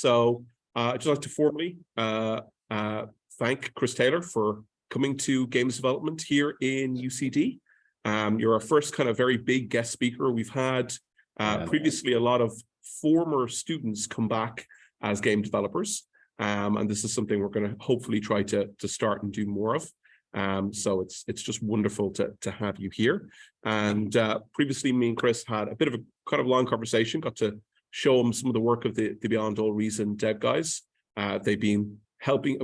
So I'd just like to formally thank Chris Taylor for coming to games development here in UCD. You're our first kind of very big guest speaker. We've had previously a lot of former students come back as game developers. And this is something we're going to hopefully try to start and do more of. So it's just wonderful to have you here. And previously, me and Chris had a bit of a kind of long conversation, got to show them some of the work of the Beyond All Reason dev guys. They've been helping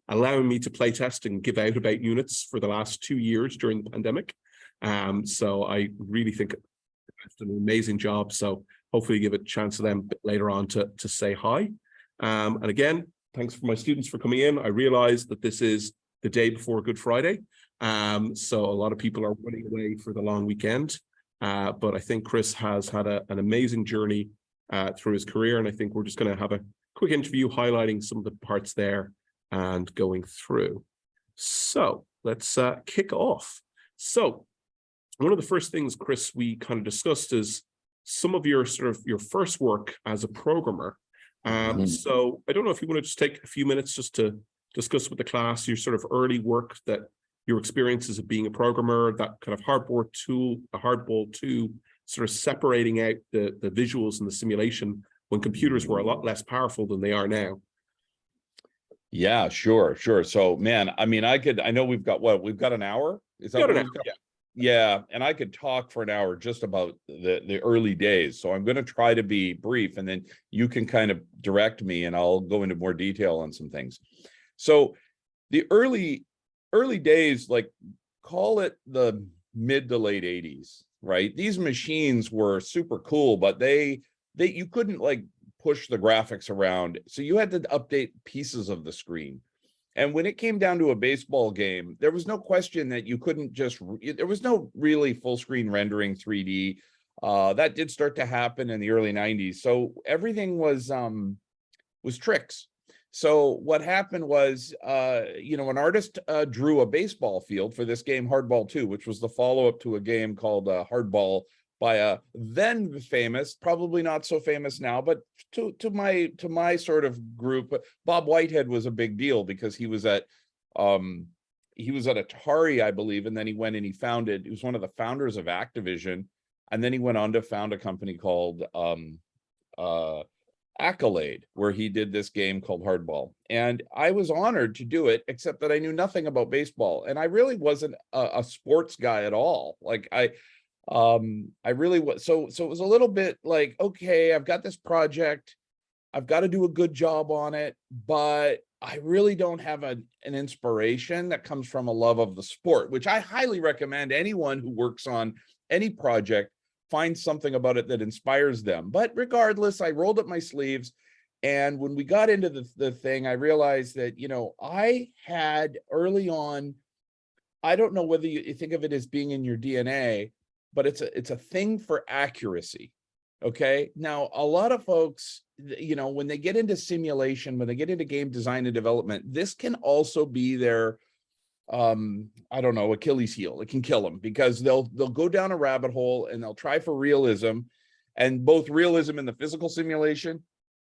allowing me to play test and give out about units for the last 2 years during the pandemic. So I really think they've done an amazing job. So hopefully give a chance to them a bit later on to say hi. And again, thanks for my students for coming in. I realize that this is the day before Good Friday. So a lot of people are running away for the long weekend. But I think Chris has had an amazing journey through his career. And I think we're just going to have a quick interview highlighting some of the parts there and going through. So let's kick off. So one of the first things, Chris, we kind of discussed is some of your your first work as a programmer. So I don't know if you want to just take a few minutes just to discuss with the class your sort of early work, that your experiences of being a programmer, that kind of hardball to sort of separating out the visuals and the simulation when computers were a lot less powerful than they are now. Yeah, sure. So, man, I mean, I know we've got an hour. Is that what we've got? Yeah, and I could talk for an hour just about the early days. So I'm going to try to be brief, and then you can kind of direct me, and I'll go into more detail on some things. So the early days, like call it the mid to late 80s, right? These machines were super cool, but you couldn't like push the graphics around. So you had to update pieces of the screen. And when it came down to a baseball game, there was no question that you couldn't there was no really full screen rendering 3D. That did start to happen in the early 90s. So everything was tricks. So what happened was, an artist drew a baseball field for this game, Hardball 2, which was the follow-up to a game called Hardball by a then famous, probably not so famous now, but to my sort of group, Bob Whitehead was a big deal because he was at Atari, I believe, and then he went and he was one of the founders of Activision, and then he went on to found a company called Accolade, where he did this game called Hardball. And I was honored to do it, except that I knew nothing about baseball, and I really wasn't a sports guy at all. Like I really was. So it was a little bit like, okay, I've got this project, I've got to do a good job on it, but I really don't have an inspiration that comes from a love of the sport, which I highly recommend anyone who works on any project find something about it that inspires them. But regardless, I rolled up my sleeves. And when we got into the thing, I realized that, I had early on, I don't know whether you think of it as being in your DNA, but it's a thing for accuracy. Okay. Now, a lot of folks, when they get into simulation, when they get into game design and development, this can also be their, I don't know, Achilles heel. It can kill them because they'll go down a rabbit hole and they'll try for realism, and both realism in the physical simulation,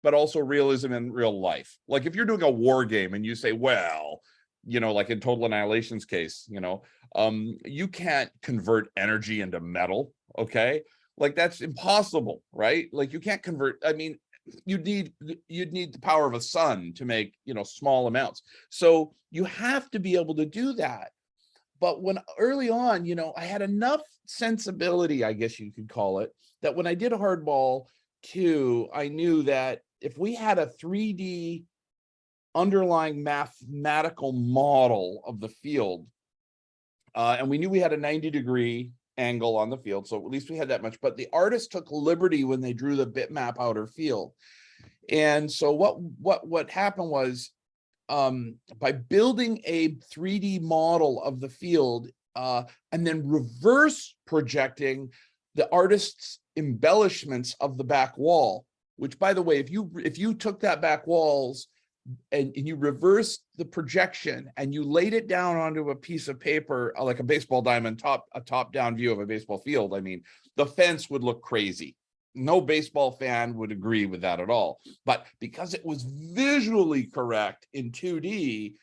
but also realism in real life. Like if you're doing a war game and you say, well, like in Total Annihilation's case, you can't convert energy into metal. Okay. Like that's impossible, right? Like you can't convert, I mean, you'd need the power of a sun to make, small amounts. So you have to be able to do that. But when early on, I had enough sensibility, I guess you could call it, that when I did Hardball 2, I knew that if we had a 3D underlying mathematical model of the field, and we knew we had a 90-degree angle on the field, so at least we had that much, but the artist took liberty when they drew the bitmap outer field. And so what happened was, by building a 3D model of the field, and then reverse projecting the artist's embellishments of the back wall, which, by the way, if you took that back walls and you reversed the projection and you laid it down onto a piece of paper, like a baseball diamond, a top-down view of a baseball field, I mean, the fence would look crazy. no baseball fan would agree with that at all. But because it was visually correct in 2D,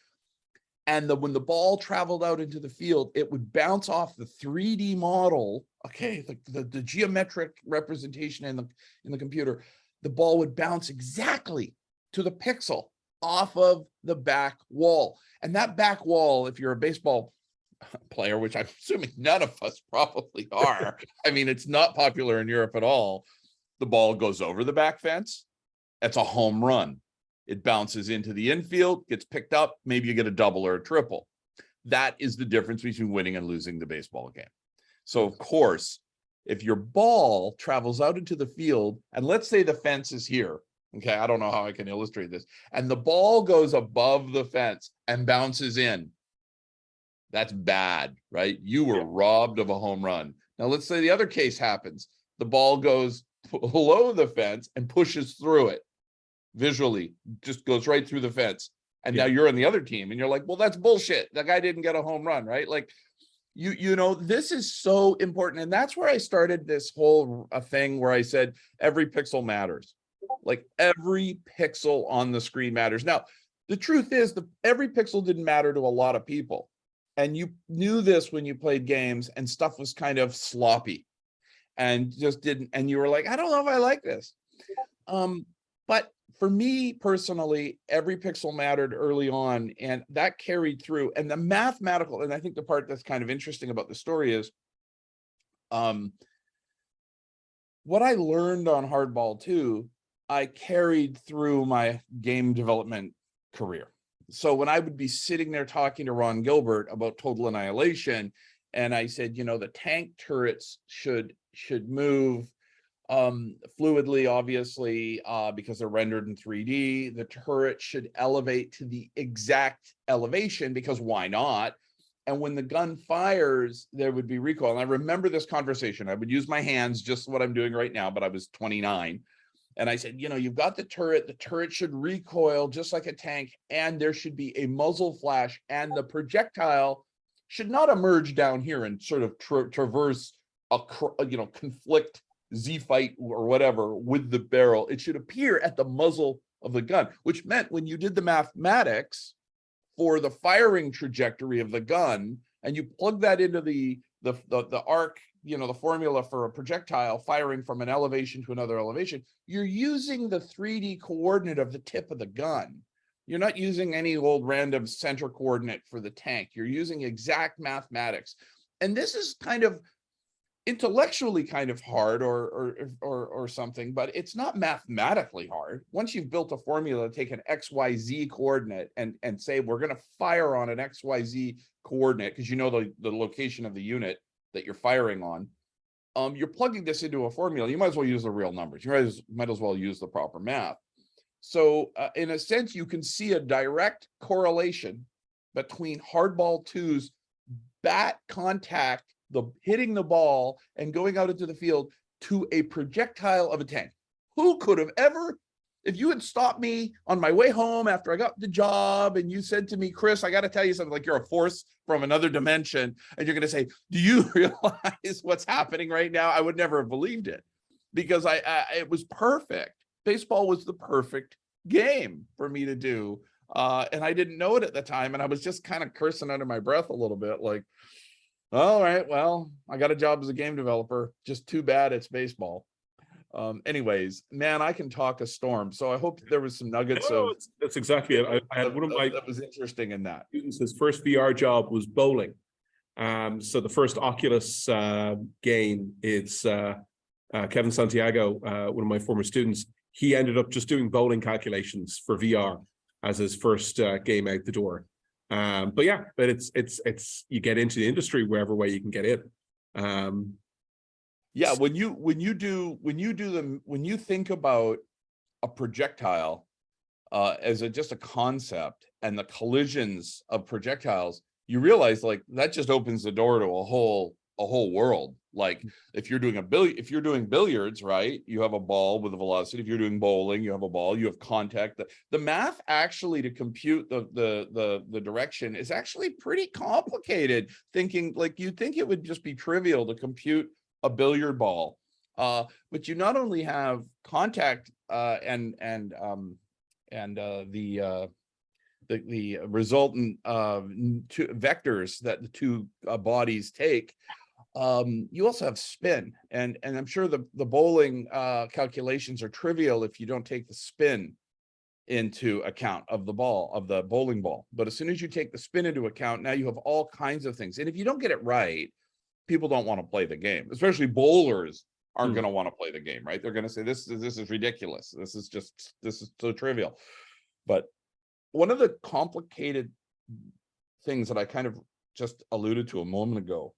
and when the ball traveled out into the field, it would bounce off the 3D model, okay, the geometric representation in the computer, the ball would bounce exactly to the pixel off of the back wall. And that back wall, if you're a baseball player, which I'm assuming none of us probably are, I mean, it's not popular in Europe at all, the ball goes over the back fence, that's a home run. It bounces into the infield, gets picked up, maybe you get a double or a triple. That is the difference between winning and losing the baseball game. So of course, if your ball travels out into the field, and let's say the fence is here, okay, I don't know how I can illustrate this, and the ball goes above the fence and bounces in, that's bad, right? You were robbed of a home run. Now let's say the other case happens. The ball goes below the fence and pushes through it. Visually, just goes right through the fence. And now you're on the other team and you're like, well, that's bullshit. That guy didn't get a home run, right? Like, you know, this is so important. And that's where I started this whole thing where I said, every pixel matters. Like every pixel on the screen matters. Now, the truth is that every pixel didn't matter to a lot of people. And you knew this when you played games and stuff was kind of sloppy and just didn't, and you were like, I don't know if I like this. But for me personally, every pixel mattered early on, and that carried through. And the mathematical, and I think the part that's kind of interesting about the story is, what I learned on Hardball 2, I carried through my game development career. So when I would be sitting there talking to Ron Gilbert about Total Annihilation, and I said, you know, the tank turrets should move fluidly, obviously, because they're rendered in 3D. The turret should elevate to the exact elevation, because why not? And when the gun fires, there would be recoil. And I remember this conversation. I would use my hands, just what I'm doing right now, but I was 29. And I said, you know, you've got the turret should recoil just like a tank, and there should be a muzzle flash, and the projectile should not emerge down here and sort of traverse conflict Z-fight or whatever with the barrel. It should appear at the muzzle of the gun, which meant when you did the mathematics for the firing trajectory of the gun, and you plug that into the arc, you know, the formula for a projectile firing from an elevation to another elevation, you're using the 3D coordinate of the tip of the gun. You're not using any old random center coordinate for the tank. You're using exact mathematics. And this is kind of intellectually kind of hard or something, but it's not mathematically hard. Once you've built a formula, take an XYZ coordinate and say, we're going to fire on an XYZ coordinate, because you know the location of the unit that you're firing on, you're plugging this into a formula. You might as well use the real numbers. You might as well use the proper math. So in a sense, you can see a direct correlation between Hardball 2's bat contact, hitting the ball and going out into the field, to a projectile of a tank. Who could have ever, if you had stopped me on my way home after I got the job and you said to me, Chris, I got to tell you something, like you're a force from another dimension, and you're going to say, do you realize what's happening right now? I would never have believed it, because it was perfect. Baseball was the perfect game for me to do. And I didn't know it at the time. And I was just kind of cursing under my breath a little bit, like, all right, well, I got a job as a game developer, just too bad it's baseball. Anyways, man, I can talk a storm. So I hope there was some nuggets of. That's exactly it. I had one of my that was interesting in that. Students, his first VR job was bowling. So the first Oculus game, it's Kevin Santiago, one of my former students. He ended up just doing bowling calculations for VR as his first game out the door. But yeah, but it's you get into the industry wherever way you can get in. Yeah, when you think about a projectile as just a concept, and the collisions of projectiles, you realize like that just opens the door to a whole world. Like if you're doing billiards, right, you have a ball with a velocity. If you're doing bowling, you have a ball, you have contact. The math actually to compute the direction is actually pretty complicated. Thinking like you'd think it would just be trivial to compute a billiard ball But you not only have contact and the resultant two vectors that the two bodies take. You also have spin, and I'm sure the bowling calculations are trivial if you don't take the spin into account of the bowling ball. But as soon as you take the spin into account, now you have all kinds of things. And if you don't get it right, people don't want to play the game, especially bowlers aren't going to want to play the game, right? They're going to say, this is ridiculous. This is so trivial. But one of the complicated things that I kind of just alluded to a moment ago,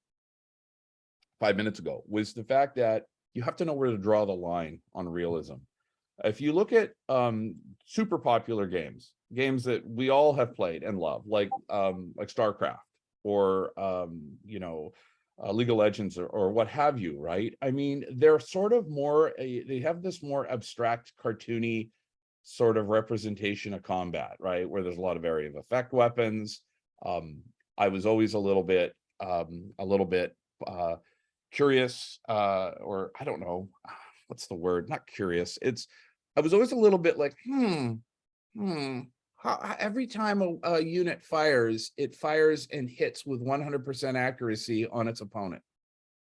5 minutes ago, was the fact that you have to know where to draw the line on realism. If you look at super popular games that we all have played and love, like StarCraft or League of Legends or what have you, right? I mean, they're sort of more, they have this more abstract, cartoony sort of representation of combat, right? Where there's a lot of area of effect weapons. I was always a little bit curious, or I don't know, what's the word? Not curious. I was always a little bit like, every time a unit fires, it fires and hits with 100% accuracy on its opponent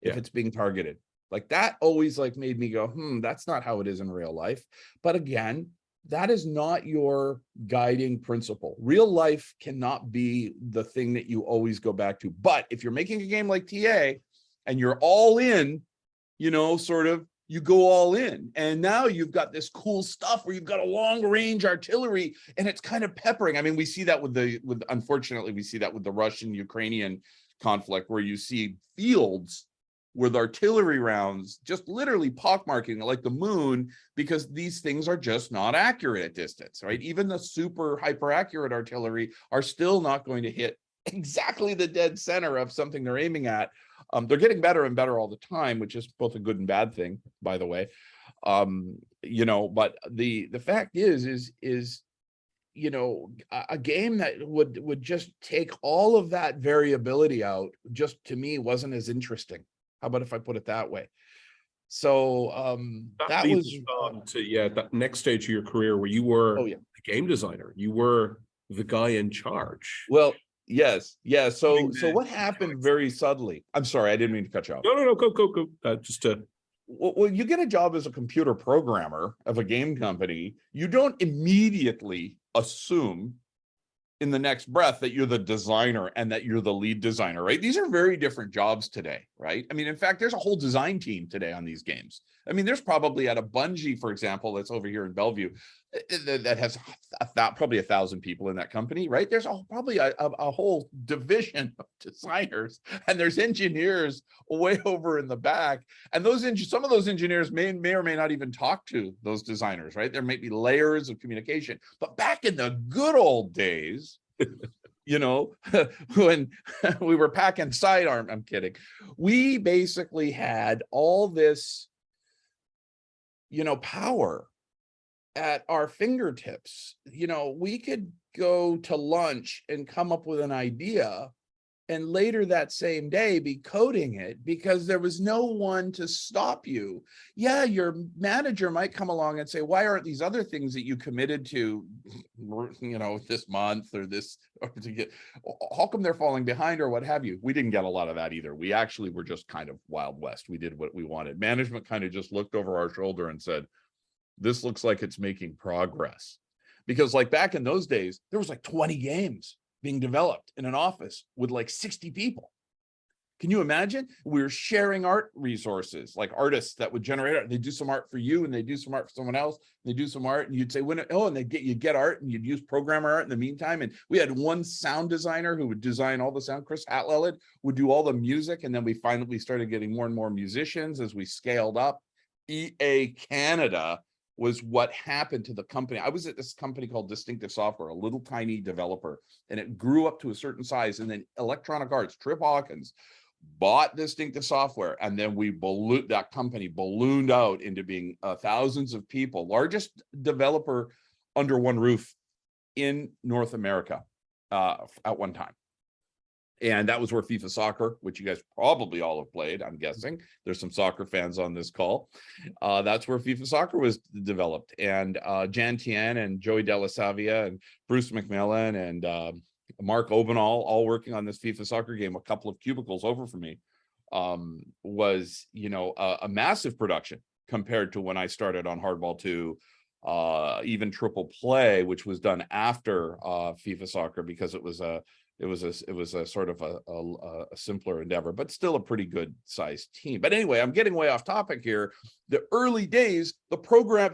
if it's being targeted. Like that always like made me go, that's not how it is in real life. But again, that is not your guiding principle. Real life cannot be the thing that you always go back to. But if you're making a game like TA and you're all in, sort of, you go all in, and now you've got this cool stuff where you've got a long range artillery and it's kind of peppering. I mean, we see that unfortunately, we see that with the Russian-Ukrainian conflict, where you see fields with artillery rounds just literally pockmarking like the moon, because these things are just not accurate at distance, right? Even the super hyper accurate artillery are still not going to hit exactly the dead center of something they're aiming at. They're getting better and better all the time, which is both a good and bad thing, by the way. But the fact is a game that would just take all of that variability out, just to me wasn't as interesting. How about if I put it that way? So that was on to that next stage of your career where you were a game designer. You were the guy in charge. Well, yes. So what happened very subtly? I'm sorry, I didn't mean to cut you off. No. Go. Well, you get a job as a computer programmer of a game company. You don't immediately assume in the next breath that you're the designer and that you're the lead designer, right? These are very different jobs today, right? I mean, in fact, there's a whole design team today on these games. I mean, there's probably at a Bungie, for example, that's over here in Bellevue, that has probably 1,000 people in that company, right? There's probably a whole division of designers, and there's engineers way over in the back. And some of those engineers may or may not even talk to those designers, right? There may be layers of communication. But back in the good old days, when we were packing sidearm, I'm kidding. We basically had all this, power at our fingertips. We could go to lunch and come up with an idea, and later that same day be coding it, because there was no one to stop you. Yeah, your manager might come along and say, why aren't these other things that you committed to, this month or how come they're falling behind or what have you? We didn't get a lot of that either. We actually were just kind of Wild West. We did what we wanted. Management kind of just looked over our shoulder and said, this looks like it's making progress. Because like back in those days, there was like 20 games being developed in an office with like 60 people. Can you imagine? We were sharing art resources, like artists that would generate art. They do some art for you, and they do some art for someone else. They do some art, and you'd say, and you get art, and you'd use programmer art in the meantime. And we had one sound designer who would design all the sound. Chris Hatlelid would do all the music, and then we finally started getting more and more musicians as we scaled up. EA Canada was what happened to the company. I was at this company called Distinctive Software, a little tiny developer, and it grew up to a certain size. And then Electronic Arts, Trip Hawkins, bought Distinctive Software, and then that company ballooned out into being thousands of people, largest developer under one roof in North America at one time. And that was where FIFA Soccer, which you guys probably all have played, I'm guessing. There's some soccer fans on this call. That's where FIFA Soccer was developed. And Jan Tien and Joey Della Savia and Bruce McMillan and Mark Obenall, all working on this FIFA Soccer game, a couple of cubicles over from me, was, you know, a massive production compared to when I started on Hardball 2, even Triple Play, which was done after FIFA Soccer, because it was a sort of a simpler endeavor, but still a pretty good sized team. But anyway, I'm getting way off topic here. The early days, the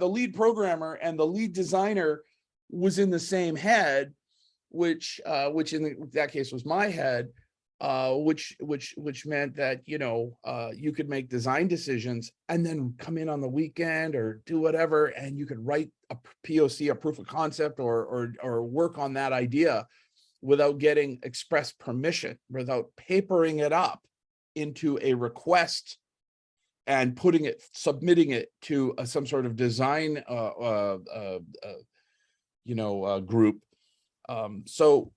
lead programmer and the lead designer was in the same head, which in that case was my head, which meant that, you know, you could make design decisions and then come in on the weekend or do whatever, and you could write a POC, a proof of concept, or work on that idea without getting express permission, without papering it up into a request and submitting it to some sort of design, group. So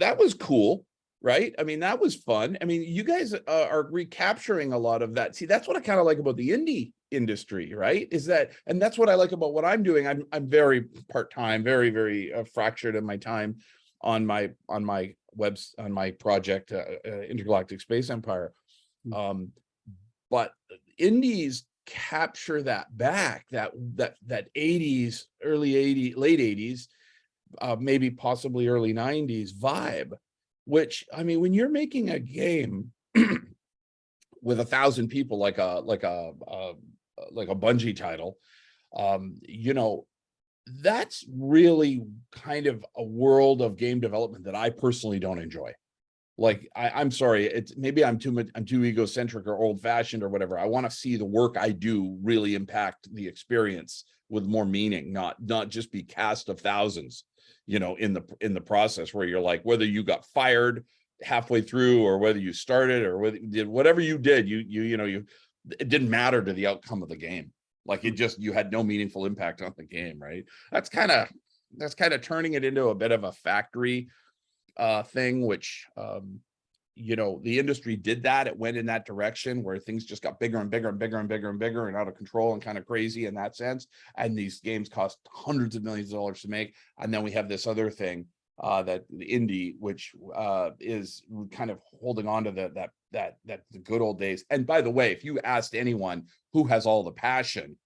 that was cool, right? I mean, that was fun. I mean, you guys are recapturing a lot of that. See, that's what I kind of like about the indie industry, right? Is that, and that's what I like about what I'm doing. I'm very part-time, very, very fractured in my time on my project, Intergalactic Space Empire. But indies capture that back, that 80s, early 80s, late 80s, maybe possibly early 90s vibe, which, I mean, when you're making a game with 1,000 people, like a Bungie title, you know, that's really kind of a world of game development that I personally don't enjoy. Like, I'm sorry, it's maybe I'm too egocentric or old fashioned or whatever. I want to see the work I do really impact the experience with more meaning, not just be cast of thousands, you know, in the process, where you're like, whether you got fired halfway through or whether you started or whatever you did, it didn't matter to the outcome of the game. Like, you had no meaningful impact on the game, right? That's kind of turning it into a bit of a factory thing, which you know, the industry did that. It went in that direction where things just got bigger and bigger and bigger and bigger and bigger and out of control and kind of crazy in that sense. And these games cost hundreds of millions of dollars to make. And then we have this other thing, that the indie, which is kind of holding on to the good old days. And by the way, if you asked anyone who has all the passion,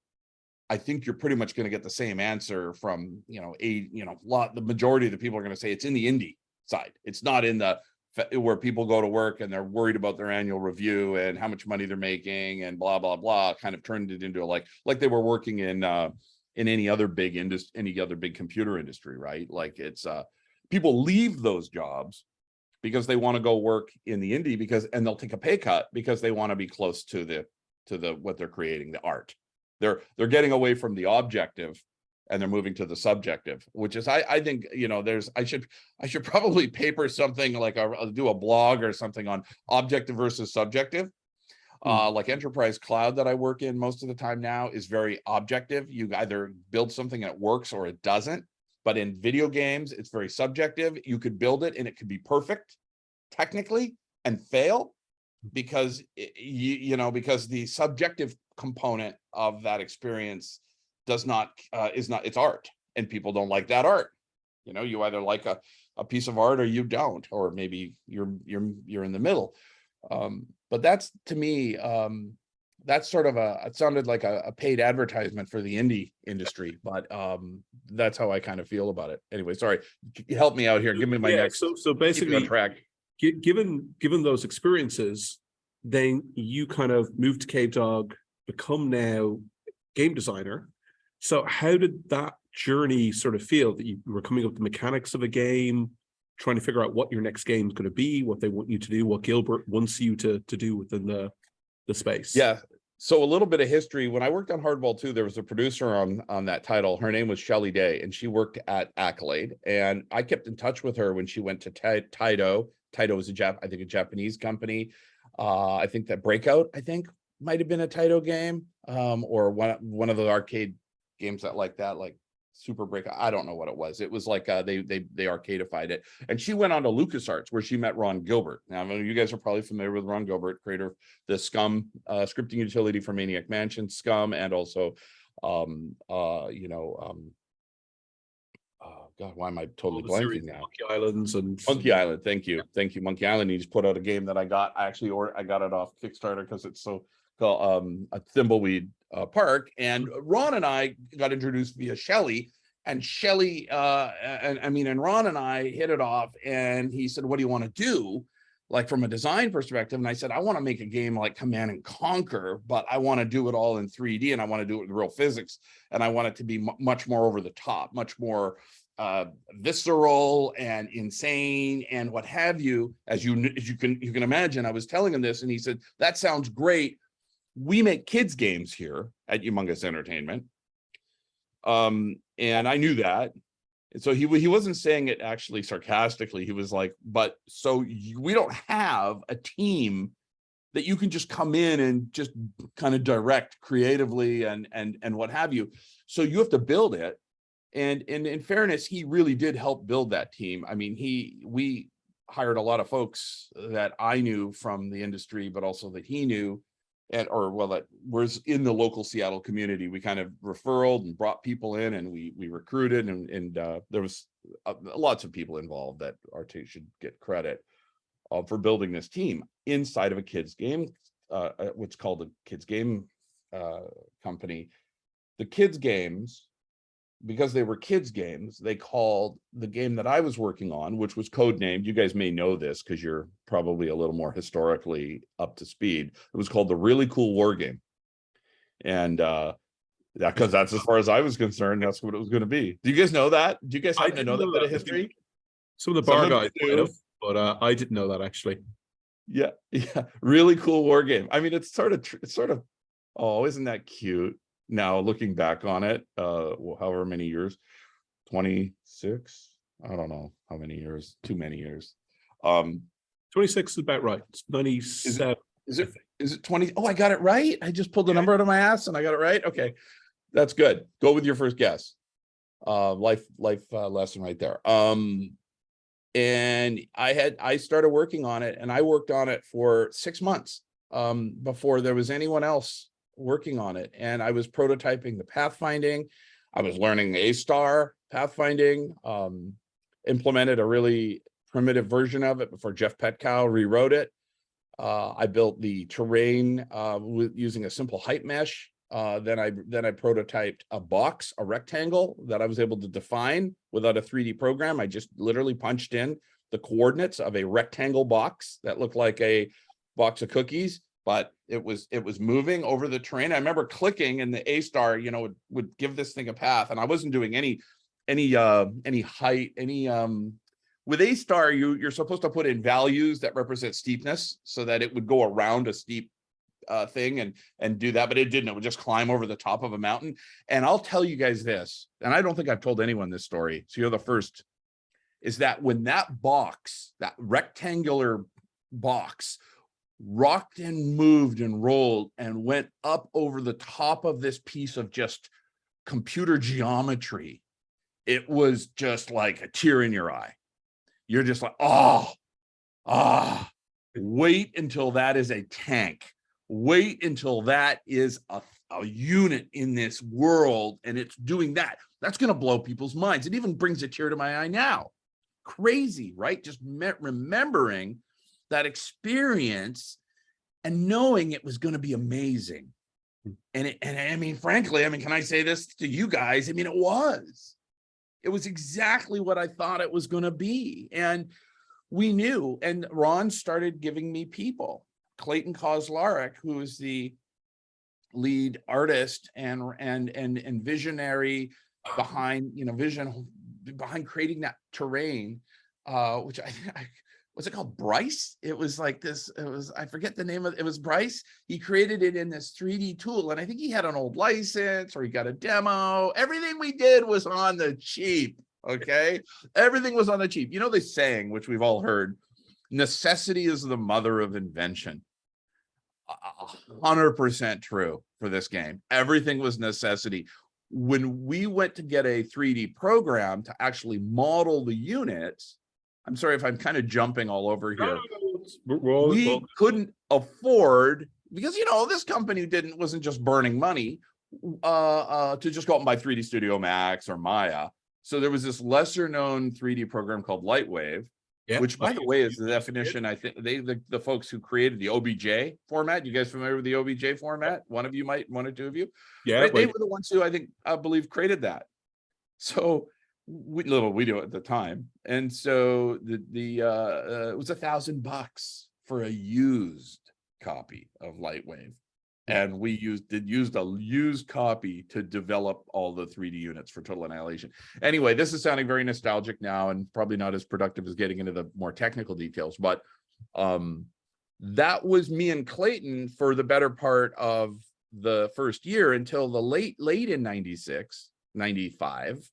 I think you're pretty much going to get the same answer from, the majority of the people are going to say it's in the indie side. It's not in the where people go to work and they're worried about their annual review and how much money they're making and blah blah blah. Kind of turned it into like they were working in any other big industry, any other big computer industry, right? Like, it's people leave those jobs because they want to go work in the indie and they'll take a pay cut because they want to be close to the what they're creating, the art. They're getting away from the objective and they're moving to the subjective, which is, I think, I should probably paper something like do a blog or something on objective versus subjective. Like Enterprise Cloud that I work in most of the time now is very objective. You either build something and it works or it doesn't. But in video games, it's very subjective. You could build it and it could be perfect technically and fail because because the subjective component of that experience it's art, and people don't like that art. You either like a piece of art or you don't, or maybe you're in the middle. But that's, to me, that's sort of it sounded like a paid advertisement for the indie industry, but that's how I kind of feel about it. Anyway, sorry, help me out here. Give me my next. So basically, on track. Given those experiences, then you kind of moved to Cave Dog, become now game designer. So how did that journey sort of feel, that you were coming up with the mechanics of a game, trying to figure out what your next game is going to be, what they want you to do, what Gilbert wants you to do within the space? Yeah. So a little bit of history. When I worked on Hardball 2, there was a producer on that title. Her name was Shelley Day, and she worked at Accolade. And I kept in touch with her when she went to Taito. Taito is I think a Japanese company. I think that Breakout, might have been a Taito game, or one of the arcade games like Super Break. I don't know what it was. It was like they arcadified it, and she went on to LucasArts where she met Ron Gilbert. Now, I mean, you guys are probably familiar with Ron Gilbert, creator of the Scum scripting utility for Maniac Mansion, Scum, and also, God, why am I totally blanking now? Monkey Islands and Monkey Island. Thank you, Monkey Island. He just put out a game that I got. I got it off Kickstarter because it's so called a Thimbleweed Park, and Ron and I got introduced via Shelley, and Shelley and Ron and I hit it off, and he said, what do you want to do, like from a design perspective? And I said, I want to make a game like Command and Conquer, but I want to do it all in 3D, and I want to do it with real physics, and I want it to be much more over the top, much more visceral and insane and what have you. As you can imagine, I was telling him this, and he said, that sounds great. We make kids games here at Humongous Entertainment. And I knew that. And so he wasn't saying it actually sarcastically. He was like, but so we don't have a team that you can just come in and just kind of direct creatively and what have you. So you have to build it. And in fairness, he really did help build that team. I mean, we hired a lot of folks that I knew from the industry, but also that he knew, that was in the local Seattle community. We kind of referred and brought people in, and we recruited, and there was lots of people involved that RT should get credit for building this team inside of a kids game, what's called a kids game company. The kids games, because they were kids games, they called the game that I was working on, which was codenamed, you guys may know this because you're probably a little more historically up to speed. It was called the Really Cool War Game. And because that's as far as I was concerned, that's what it was going to be. Do you guys know that? Do you guys happen to know that bit of history? Some of the bar guys might have, but I didn't know that actually. Yeah. Really Cool War Game. I mean, it's sort of, oh, isn't that cute? Now looking back on it, however many years, 26, I don't know how many years, too many years. 26 is about right. It's 97. Is it 20? Oh, I got it right. I just pulled the number out of my ass and I got it right. Okay, that's good. Go with your first guess. Life lesson right there. And I started working on it, and I worked on it for 6 months before there was anyone else working on it. And I was prototyping the pathfinding. I was learning A-star pathfinding, implemented a really primitive version of it before Jeff Petkow rewrote it. I built the terrain using a simple height mesh. Then I prototyped a box, a rectangle that I was able to define without a 3D program. I just literally punched in the coordinates of a rectangle box that looked like a box of cookies, but it was moving over the terrain. I remember clicking, and the A-star, would give this thing a path, and I wasn't doing any height, with A-star, you're supposed to put in values that represent steepness so that it would go around a steep thing and do that, but it didn't. It would just climb over the top of a mountain. And I'll tell you guys this, and I don't think I've told anyone this story, so you're the first, is that when that box, that rectangular box, rocked and moved and rolled and went up over the top of this piece of just computer geometry, it was just like a tear in your eye. You're just like, wait until that is a tank. Wait until that is a unit in this world, and it's doing that. That's going to blow people's minds. It even brings a tear to my eye now. Crazy, right? Just remembering that experience and knowing it was going to be amazing. And I mean, frankly, can I say this to you guys? I mean, it was exactly what I thought it was going to be. And we knew, and Ron started giving me people. Clayton Kozlarek, who is the lead artist and visionary behind, behind creating that terrain, which I what's it called? Bryce? It was like this, I forget the name of it. It was Bryce. He created it in this 3D tool. And I think he had an old license or he got a demo. Everything we did was on the cheap. Okay. Everything was on the cheap. You know, this saying, which we've all heard, necessity is the mother of invention. 100% true for this game. Everything was necessity. when we went to get a 3D program to actually model the units, I'm sorry if I'm kind of jumping all over here. We couldn't afford, because, you know, this company wasn't just burning money to just go out and buy 3D Studio Max or Maya. So there was this lesser known 3D program called Lightwave, which, by the way, is the definition. I think the folks who created the OBJ format. You guys familiar with the OBJ format? One or two of you. Yeah, right? They were the ones who I believe created that. So we do at the time, and so it was $1,000 for a used copy of Lightwave. And we used a used copy to develop all the 3D units for Total Annihilation. Anyway, this is sounding very nostalgic now and probably not as productive as getting into the more technical details. But that was me and Clayton for the better part of the first year until the late in 96, 95,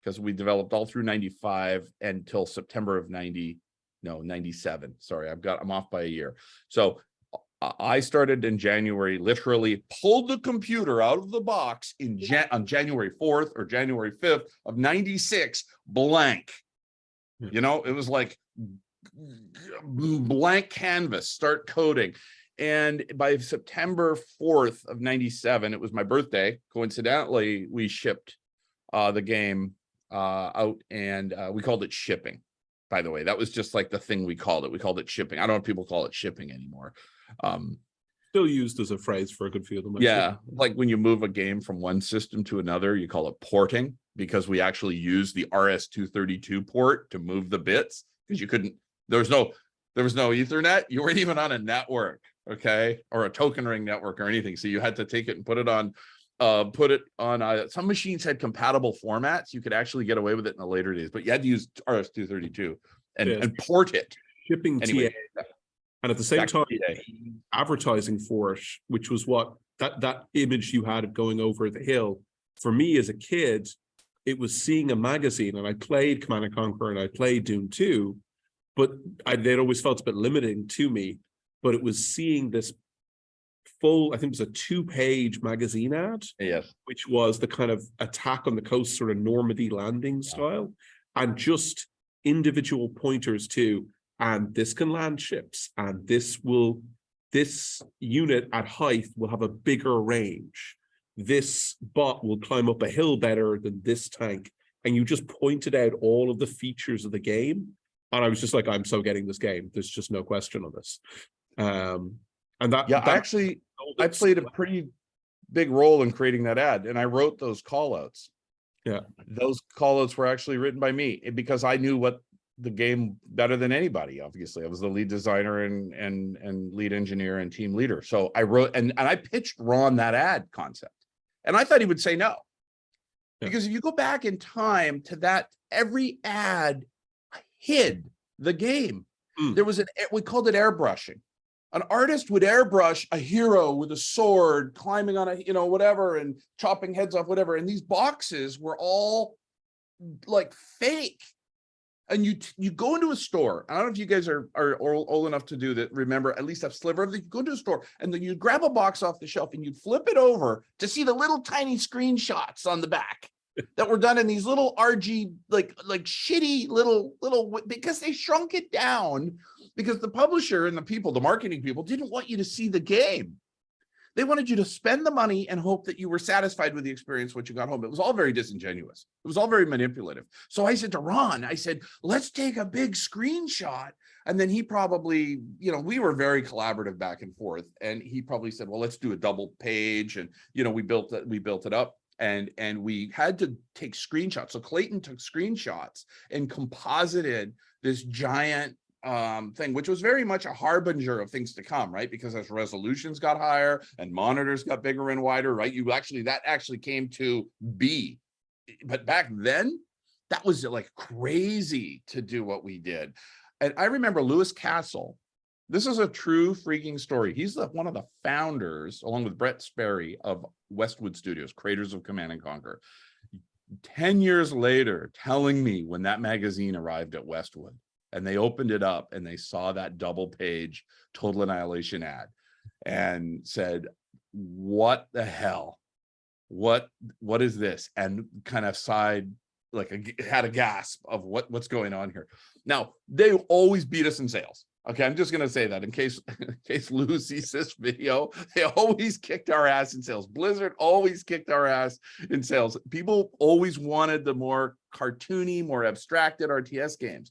because we developed all through 95 until September of 97. Sorry, I'm off by a year. So I started in January, literally pulled the computer out of the box on January 4th or January 5th of 96, blank. You know, it was like blank canvas, start coding. And by September 4th of 97, it was my birthday. Coincidentally, we shipped the game out, and we called it shipping. By the way, that was just like the thing we called it. We called it shipping. I don't know if people call it shipping anymore. Still used as a phrase for a good few of them. Yeah, like when you move a game from one system to another, you call it porting, because we actually use the RS-232 port to move the bits, because you couldn't. There was no Ethernet. You weren't even on a network, okay, or a token ring network or anything. So you had to take it and put it on. Some machines had compatible formats. You could actually get away with it in the later days, but you had to use RS-232 and port it. Shipping anyway, TA. And at the same time, advertising for it, which was what that image you had of going over the hill. For me as a kid, it was seeing a magazine, and I played Command & Conquer and I played Doom 2, but they'd always felt a bit limiting to me. But it was seeing this full, I think it was a 2-page magazine ad, which was the kind of Attack on the Coast sort of Normandy landing style, and just individual pointers to, and this can land ships, and this unit at height will have a bigger range. This bot will climb up a hill better than this tank. And you just pointed out all of the features of the game. And I was just like, I'm so getting this game. There's just no question on this. I played a pretty big role in creating that ad, and I wrote those callouts. Yeah. Those callouts were actually written by me, because I knew what the game better than anybody. Obviously, I was the lead designer and lead engineer and team leader. So I wrote and I pitched Ron that ad concept, and I thought he would say no, because if you go back in time to that, every ad hid the game. There was we called it airbrushing. An artist would airbrush a hero with a sword climbing on a whatever and chopping heads off whatever, and these boxes were all like fake. And you go into a store. I don't know if you guys are old enough to do that. Remember at least a sliver of the. You go to a store and then you'd grab a box off the shelf and you'd flip it over to see the little tiny screenshots on the back that were done in these little RG like shitty little because they shrunk it down, because the publisher and the marketing people didn't want you to see the game. They wanted you to spend the money and hope that you were satisfied with the experience once you got home. It was all very disingenuous. It was all very manipulative. So I said to Ron, let's take a big screenshot. And then he probably, we were very collaborative back and forth. And he probably said, well, let's do a double page. And, we built it up. And we had to take screenshots. So Clayton took screenshots and composited this giant thing, which was very much a harbinger of things to come, right? Because as resolutions got higher and monitors got bigger and wider, right? That actually came to be. But back then, that was like crazy to do what we did. And I remember Lewis Castle. This is a true freaking story. He's one of the founders, along with Brett Sperry, of Westwood Studios, creators of Command & Conquer. 10 years later, telling me when that magazine arrived at Westwood, and they opened it up and they saw that double-page Total Annihilation ad and said, what the hell? what is this? And kind of sighed, like had a gasp of what's going on here. Now, they always beat us in sales. Okay, I'm just going to say that in case Lou sees this video, they always kicked our ass in sales. Blizzard always kicked our ass in sales. People always wanted the more cartoony, more abstracted RTS games.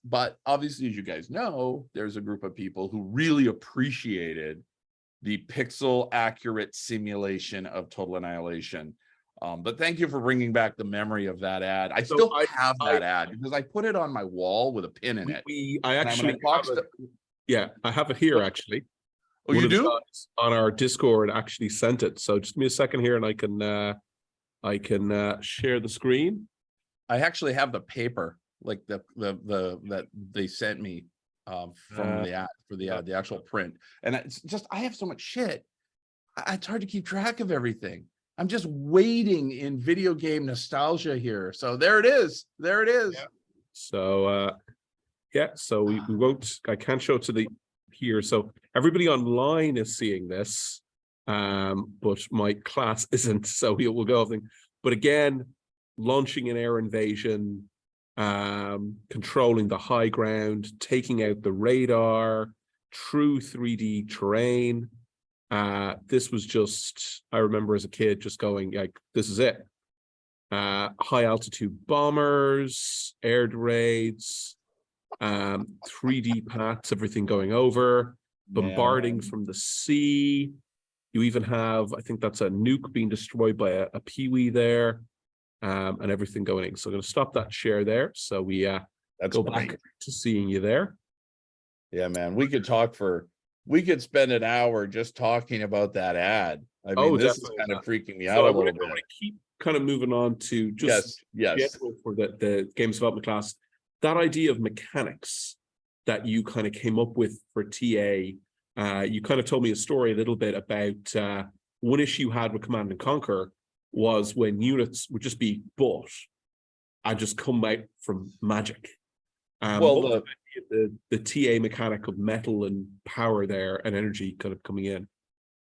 But obviously, as you guys know, there's a group of people who really appreciated the pixel accurate simulation of Total Annihilation. But thank you for bringing back the memory of that ad. I still have that ad because I put it on my wall with a pin in it. I actually I have it here actually. Oh, you do? Guys on our Discord actually sent it. So just give me a second here, and I can share the screen. I actually have the paper, like the that they sent me from the ad for the ad, the actual print. And it's just, I have so much shit. It's hard to keep track of everything. I'm just waiting in video game nostalgia here. So there it is. There it is. Yeah. So so we won't, I can't show it to the here. So everybody online is seeing this, but my class isn't. So we'll go over thing. But again, launching an air invasion, controlling the high ground, taking out the radar, true 3D terrain. This was just, I remember as a kid just going like, this is it. High altitude bombers, air raids, 3D paths, everything going over, bombarding from the sea. You even have, I think that's a nuke being destroyed by a Pee-wee there, and everything going in. So I'm going to stop that share there. So we go back to seeing you there. Yeah, man, we could spend an hour just talking about that ad. I mean, this is kind of freaking me out a little bit. I want to keep kind of moving on to just general for the games development class. That idea of mechanics that you kind of came up with for TA, you kind of told me a story a little bit about one issue you had with Command and Conquer was when units would just be bought and just come out from magic. Well, the TA mechanic of metal and power there and energy kind of coming in.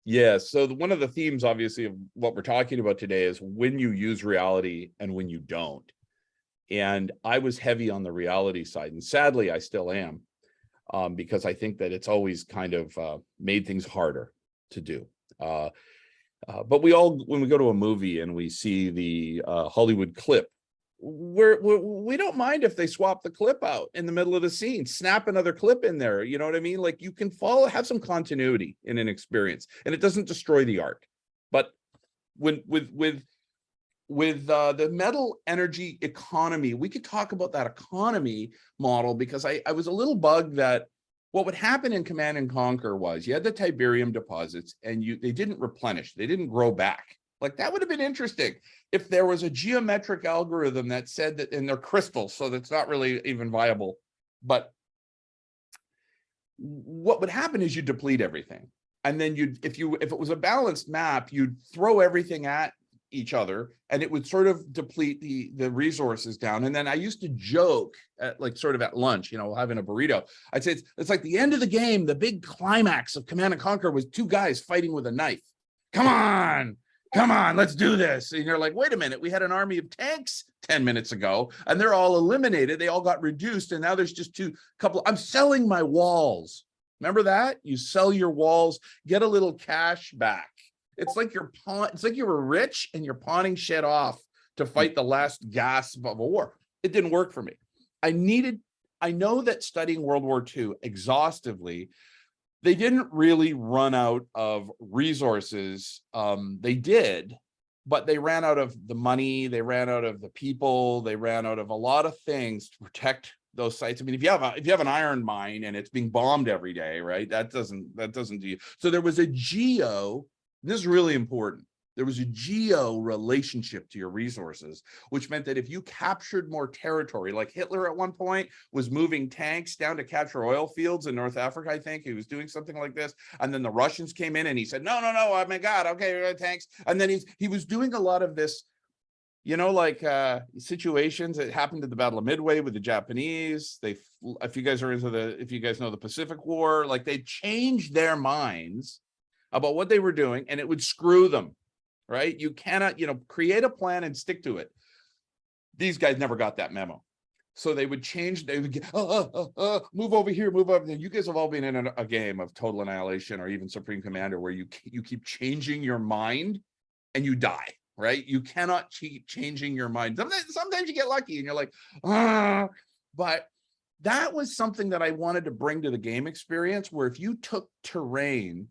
Yeah, so one of the themes, obviously, of what we're talking about today is when you use reality and when you don't. And I was heavy on the reality side, and sadly, I still am, because I think that it's always kind of made things harder to do. But when we go to a movie and we see the Hollywood clip, we don't mind if they swap the clip out in the middle of the scene, snap another clip in there. You know what I mean? Like, you can have some continuity in an experience, and it doesn't destroy the art. But with the metal energy economy, we could talk about that economy model, because I was a little bugged that what would happen in Command and Conquer was you had the Tiberium deposits and they didn't replenish, they didn't grow back. Like, that would have been interesting if there was a geometric algorithm that said that, and they're crystals, so that's not really even viable. But what would happen is you deplete everything. And then if it was a balanced map, you'd throw everything at each other and it would sort of deplete the resources down. And then I used to joke at, like, sort of at lunch, you know, having a burrito, I'd say it's like the end of the game, the big climax of Command and Conquer was two guys fighting with a knife. Come on, let's do this. And you're like, wait a minute, we had an army of tanks 10 minutes ago and they're all eliminated. They all got reduced. And now there's just I'm selling my walls. Remember that? You sell your walls, get a little cash back. It's like you were rich and you're pawning shit off to fight the last gasp of a war. It didn't work for me. I know that studying World War II exhaustively, they didn't really run out of resources. They did, but they ran out of the money, they ran out of the people, they ran out of a lot of things to protect those sites. I mean, if you have an iron mine and it's being bombed every day, right? That doesn't do you. So there was a this is really important. There was a geo relationship to your resources, which meant that if you captured more territory, like Hitler at one point was moving tanks down to capture oil fields in North Africa, I think he was doing something like this. And then the Russians came in and he said, no, oh my God, okay, tanks. And then he was doing a lot of this, you know, like situations that happened at the Battle of Midway with the Japanese. If you guys know the Pacific War, like, they changed their minds about what they were doing and it would screw them. right? You cannot, create a plan and stick to it. These guys never got that memo. So they would change, they would get, move over here, move over there. You guys have all been in a game of Total Annihilation or even Supreme Commander where you keep changing your mind and you die, right? You cannot keep changing your mind. Sometimes you get lucky and you're like, but that was something that I wanted to bring to the game experience, where if you took terrain,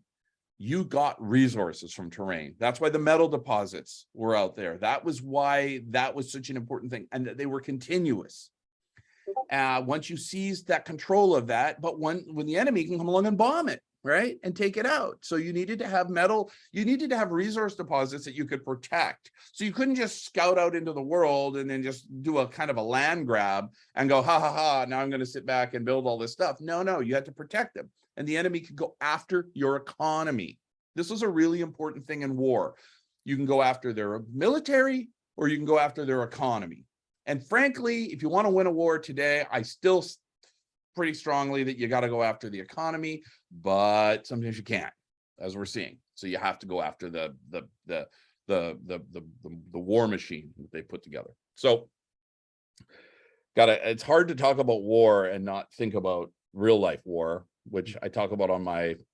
you got resources from terrain. That's why the metal deposits were out there. That was why that was such an important thing, and that they were continuous. Once you seized that control of that, but when the enemy can come along and bomb it, right, and take it out. So you needed to have metal, you needed to have resource deposits that you could protect. So you couldn't just scout out into the world and then just do a kind of a land grab and go, ha ha ha, now I'm going to sit back and build all this stuff. No, you had to protect them. And the enemy could go after your economy. This was a really important thing in war. You can go after their military or you can go after their economy. And frankly, if you want to win a war today, I still pretty strongly that you got to go after the economy, but sometimes you can't, as we're seeing. So you have to go after the war machine that they put together. So it's hard to talk about war and not think about real life war, which I talk about on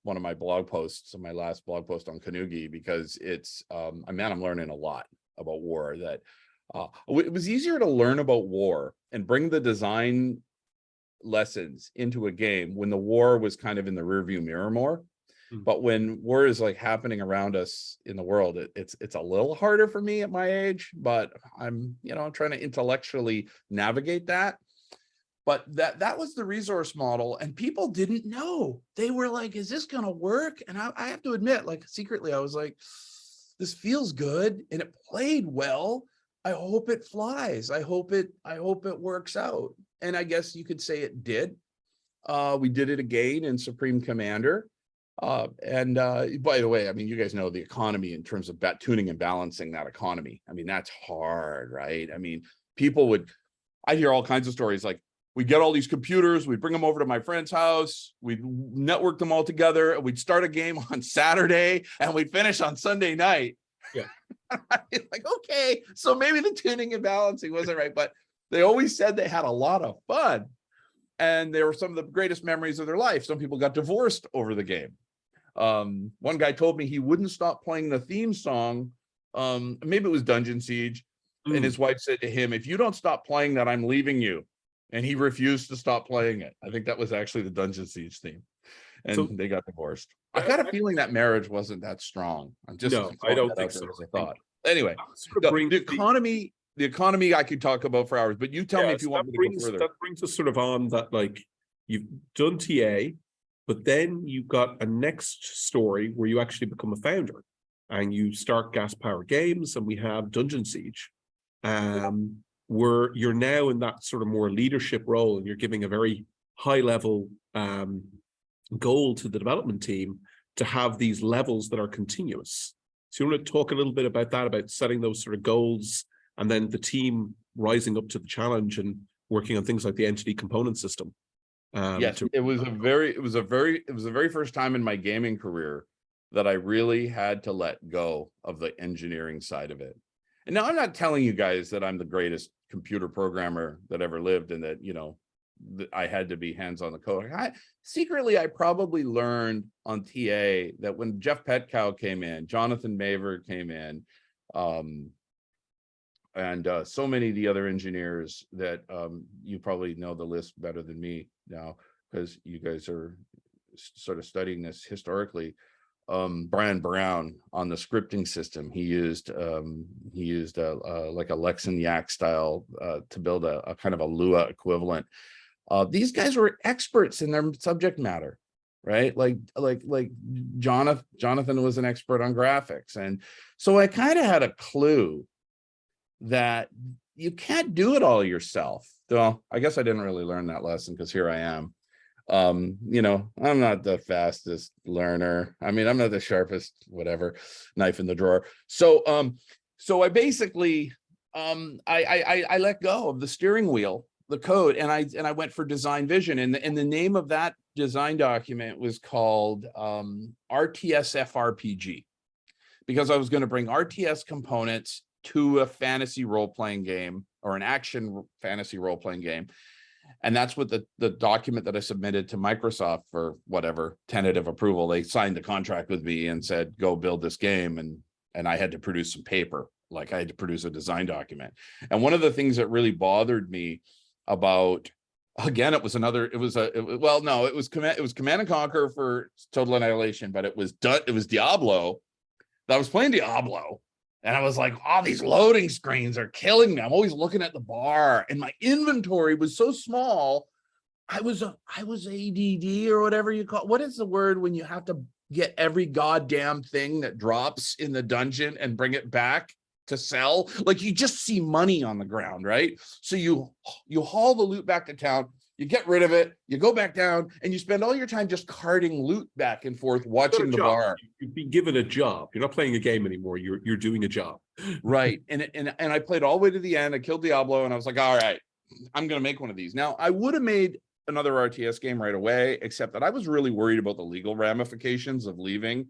one of my blog posts, on my last blog post on Kanugi, because it's I'm learning a lot about war. That it was easier to learn about war and bring the design lessons into a game when the war was kind of in the rearview mirror more. But when war is like happening around us in the world, it's a little harder for me at my age, but I'm trying to intellectually navigate that. But that was the resource model, and people didn't know. They were like, is this gonna work? And I have to admit, like, secretly I was like, this feels good and it played well. I hope it flies. I hope it works out. And I guess you could say it did. We did it again in Supreme Commander. And by the way, I mean, you guys know the economy in terms of tuning and balancing that economy. I mean, that's hard, right? I mean, I hear all kinds of stories like, we get all these computers, we bring them over to my friend's house, we network them all together, and we'd start a game on Saturday and we'd finish on Sunday night. Yeah. Like, okay, so maybe the tuning and balancing wasn't right, but they always said they had a lot of fun. And they were some of the greatest memories of their life. Some people got divorced over the game. One guy told me he wouldn't stop playing the theme song. Maybe it was Dungeon Siege. And his wife said to him, if you don't stop playing that, I'm leaving you. And he refused to stop playing it. I think that was actually the Dungeon Siege theme. And they got divorced. I got a feeling that marriage wasn't that strong. No, I don't think so. As a thought. Anyway, the economy I could talk about for hours, but you tell me if you want me to go further. That brings us sort of on that, like, you've done TA, but then you've got a next story where you actually become a founder and you start Gas Power Games, and we have Dungeon Siege. Where you're now in that sort of more leadership role, and you're giving a very high level goal to the development team to have these levels that are continuous. So you want to talk a little bit about that, about setting those sort of goals, and then the team rising up to the challenge and working on things like the entity component system. Yes, it was the very first time in my gaming career that I really had to let go of the engineering side of it. And now I'm not telling you guys that I'm the greatest computer programmer that ever lived and that, I had to be hands on the code. Secretly, I probably learned on TA that when Jeff Petkow came in, Jonathan Maver came in, and so many of the other engineers that you probably know the list better than me now, because you guys are sort of studying this historically. Brian Brown on the scripting system, he used like a Lexan Yak style to build a kind of a Lua equivalent. These guys were experts in their subject matter, right? Like Jonathan was an expert on graphics, and so I kind of had a clue that you can't do it all yourself. Well, I guess I didn't really learn that lesson because here I am. I'm not the fastest learner. I mean, I'm not the sharpest, whatever, knife in the drawer. So I basically, I let go of the steering wheel, the code, and I went for design vision. And the name of that design document was called RTS FRPG, because I was going to bring RTS components to a fantasy role-playing game or an action fantasy role-playing game. And that's what the document that I submitted to Microsoft for whatever tentative approval, they signed the contract with me and said, go build this game. And I had to produce some paper, like I had to produce a design document. And one of the things that really bothered me about, again, it was Command and Conquer for Total Annihilation, but it was Diablo. I was playing Diablo. And I was like, oh, these loading screens are killing me. I'm always looking at the bar, and my inventory was so small. I was ADD or whatever you call it. What is the word when you have to get every goddamn thing that drops in the dungeon and bring it back to sell? Like, you just see money on the ground, right? So you haul the loot back to town, you get rid of it, you go back down, and you spend all your time just carting loot back and forth, watching the bar. You'd be given a job. You're not playing a game anymore. You're doing a job. Right. And I played all the way to the end. I killed Diablo, and I was like, all right, I'm going to make one of these. Now, I would have made another RTS game right away, except that I was really worried about the legal ramifications of leaving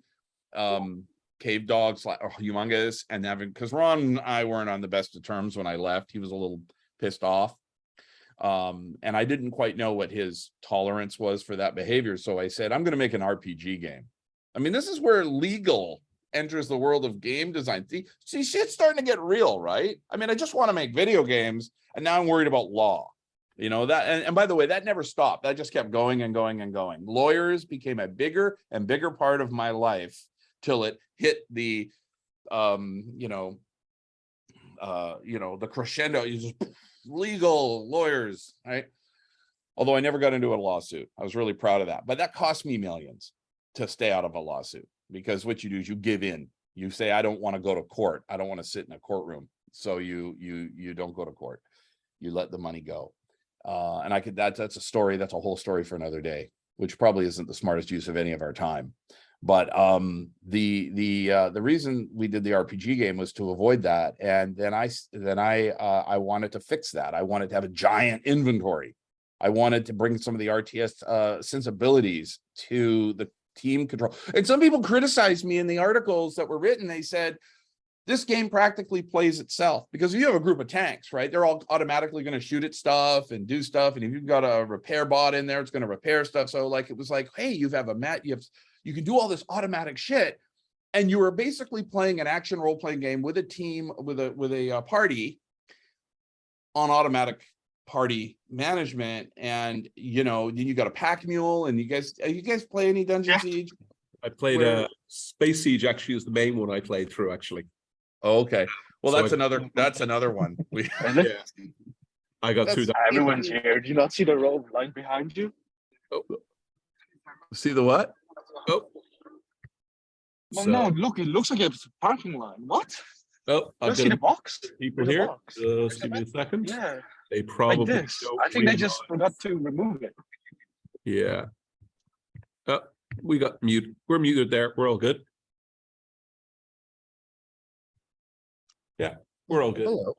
Cave Dog or Humongous and having, because Ron and I weren't on the best of terms when I left. He was a little pissed off. And I didn't quite know what his tolerance was for that behavior. So I said, I'm going to make an RPG game. I mean, this is where legal enters the world of game design. See, shit's starting to get real, right? I mean, I just want to make video games, and now I'm worried about law. You know, that, and by the way, that never stopped. That just kept going and going and going. Lawyers became a bigger and bigger part of my life till it hit the, the crescendo. You just legal lawyers, right? Although I never got into a lawsuit. I was really proud of that. But that cost me millions to stay out of a lawsuit, because what you do is you give in. You say, I don't want to go to court. I don't want to sit in a courtroom. So you don't go to court. You let the money go. And that's a story. That's a whole story for another day, which probably isn't the smartest use of any of our time. But the reason we did the RPG game was to avoid that, and then I wanted to fix that. I wanted to have a giant inventory. I wanted to bring some of the RTS sensibilities to the team control. And some people criticized me in the articles that were written. They said, this game practically plays itself, because if you have a group of tanks, right, they're all automatically going to shoot at stuff and do stuff. And if you've got a repair bot in there, it's going to repair stuff. So like, it was like, hey, you can do all this automatic shit. And you were basically playing an action role-playing game with a team, with a party on automatic party management. And, then you got a pack mule, and you guys play any Dungeon Siege? I played Space Siege, actually, is the main one I played through, actually. Oh, okay. Well, So that's another one. I got through that. Everyone's here. Do you not see the road line behind you? Oh. See the what? Oh. Well, no, look, it looks like a parking line. What? Oh, I see the box. People There's a here. box. Just give me a second. Yeah, They probably like this. don't I think they just realize. forgot to remove it. Yeah. Oh, we got mute. We're muted there. We're all good. Yeah, we're all good. Hello.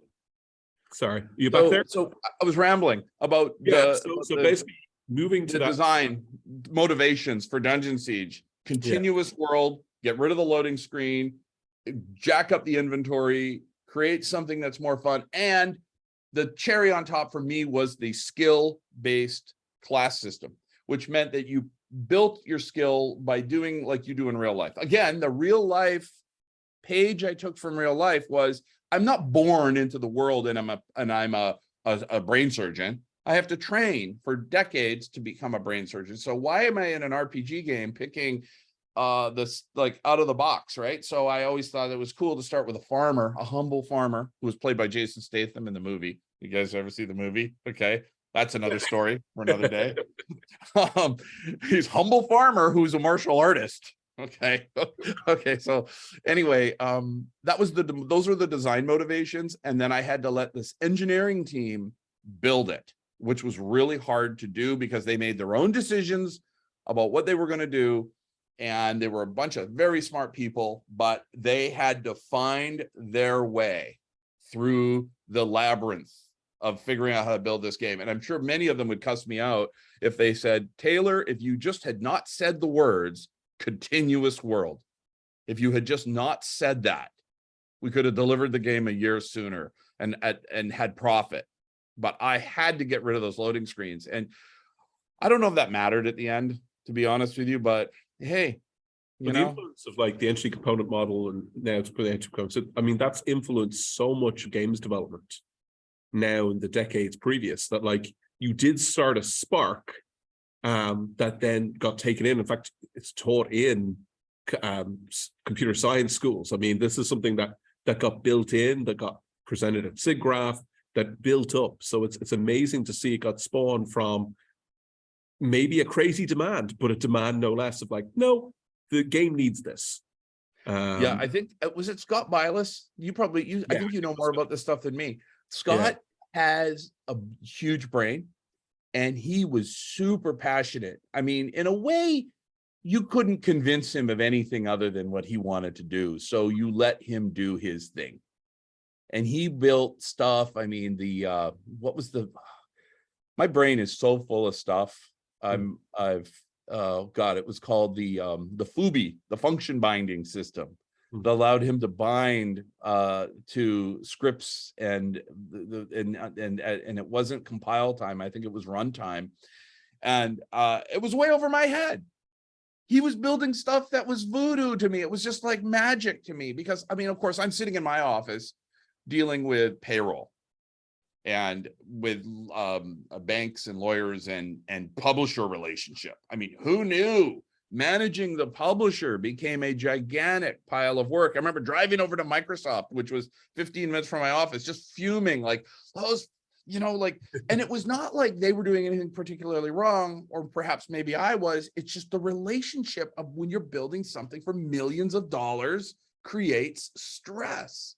Sorry, you back there? So I was rambling about So basically moving to the that design motivations for Dungeon Siege. Continuous world, get rid of the loading screen, jack up the inventory, create something that's more fun. And the cherry on top for me was the skill-based class system, which meant that you built your skill by doing like you do in real life. Again, the real life page I took from real life was, I'm not born into the world and I'm a brain surgeon. I have to train for decades to become a brain surgeon. So why am I in an RPG game picking this like out of the box, right? So I always thought it was cool to start with a humble farmer who was played by Jason Statham in the movie. You guys ever see the movie? Okay. That's another story for another day. He's humble farmer who's a martial artist. Okay. Okay. So anyway, those were the design motivations. And then I had to let this engineering team build it, which was really hard to do because they made their own decisions about what they were going to do. And they were a bunch of very smart people, but they had to find their way through the labyrinth of figuring out how to build this game. And I'm sure many of them would cuss me out if they said, Taylor, if you just had not said the words continuous world, If you had just not said that, we could have delivered the game a year sooner and had profit. But I had to get rid of those loading screens. And I don't know if that mattered at the end, to be honest with you, but hey, you the know, influence of like the entity component model and now it's the entity component. So, I mean, that's influenced so much of games development now in the decades previous that like you did start a spark that then got taken in. In fact, it's taught in computer science schools. I mean, this is something that got built in, that got presented at SIGGRAPH, that built up. So it's amazing to see it got spawned from maybe a crazy demand, but a demand no less of like, no, the game needs this. yeah, I think was it Scott Bylas? I think you know more about this stuff than me. Scott has a huge brain and he was super passionate. I mean, in a way, you couldn't convince him of anything other than what he wanted to do. So you let him do his thing. And he built stuff. I mean, my brain is so full of stuff. It was called the FUBI, the function binding system, that allowed him to bind to scripts and it wasn't compile time. I think it was runtime. And it was way over my head. He was building stuff that was voodoo to me. It was just like magic to me because, I mean, of course, I'm sitting in my office dealing with payroll and with banks and lawyers and publisher relationship. I mean, who knew managing the publisher became a gigantic pile of work? I remember driving over to Microsoft, which was 15 minutes from my office, just fuming like those, you know, like, and it was not like they were doing anything particularly wrong, or perhaps maybe I was. It's just the relationship of when you're building something for millions of dollars creates stress.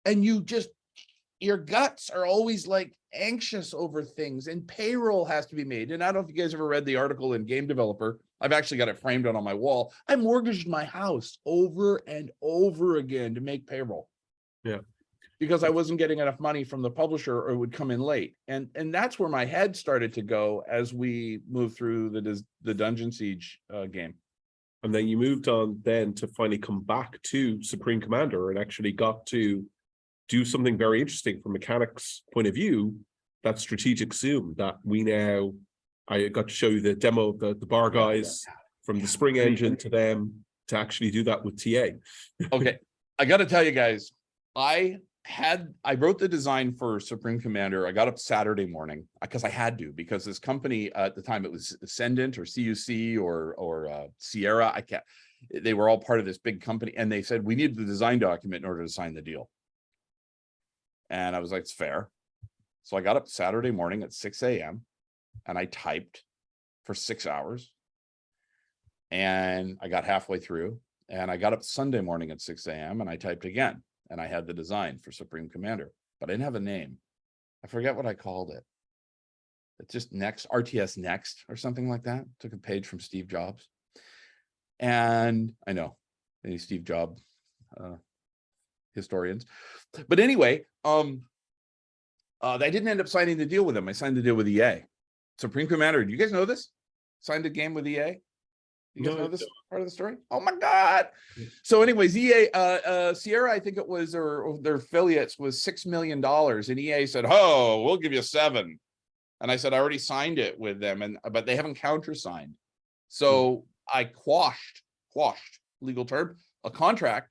And your guts are always like anxious over things, and payroll has to be made. And I don't know if you guys ever read the article in Game Developer. I've actually got it framed on my wall. I mortgaged my house over and over again to make payroll. Yeah. Because I wasn't getting enough money from the publisher, or it would come in late. And that's where my head started to go as we moved through the Dungeon Siege game. And then you moved on then to finally come back to Supreme Commander and actually got to do something very interesting from mechanics point of view, that strategic zoom that I got to show you the demo of the bar guys from the Spring engine to them to actually do that with TA. Okay, I got to tell you guys, I wrote the design for Supreme Commander. I got up Saturday morning because I had to, because this company at the time, it was Ascendant or CUC or Sierra. They were all part of this big company. And they said, we need the design document in order to sign the deal. And I was like, it's fair. So I got up Saturday morning at 6 a.m. and I typed for 6 hours. And I got halfway through, and I got up Sunday morning at 6 a.m. and I typed again. And I had the design for Supreme Commander, but I didn't have a name. I forget what I called it. It's just RTS Next or something like that. Took a page from Steve Jobs. And I know any Steve Jobs historians. But anyway, I didn't end up signing the deal with them. I signed the deal with EA. Supreme Commander, do you guys know this? Signed a game with EA? You guys know this part of the story? Oh my God. So anyways, EA, Sierra, I think it was, or their affiliates was $6 million. And EA said, oh, we'll give you 7. And I said, I already signed it with them, but they haven't countersigned. So I quashed, legal term, a contract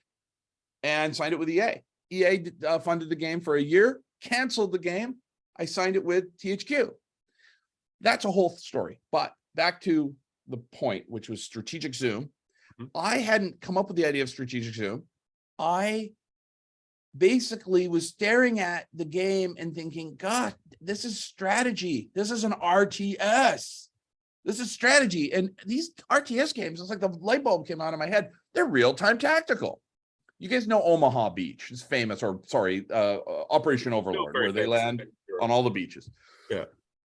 and signed it with EA. EA funded the game for a year, canceled the game. I signed it with THQ. That's a whole story. But back to the point, which was strategic zoom. I hadn't come up with the idea of strategic zoom. I basically was staring at the game and thinking, God, this is strategy. This is an RTS. This is strategy. And these RTS games, it's like the light bulb came out of my head. They're real-time tactical. You guys know Omaha Beach is famous, or sorry, Operation Overlord, where they land on all the beaches. Yeah.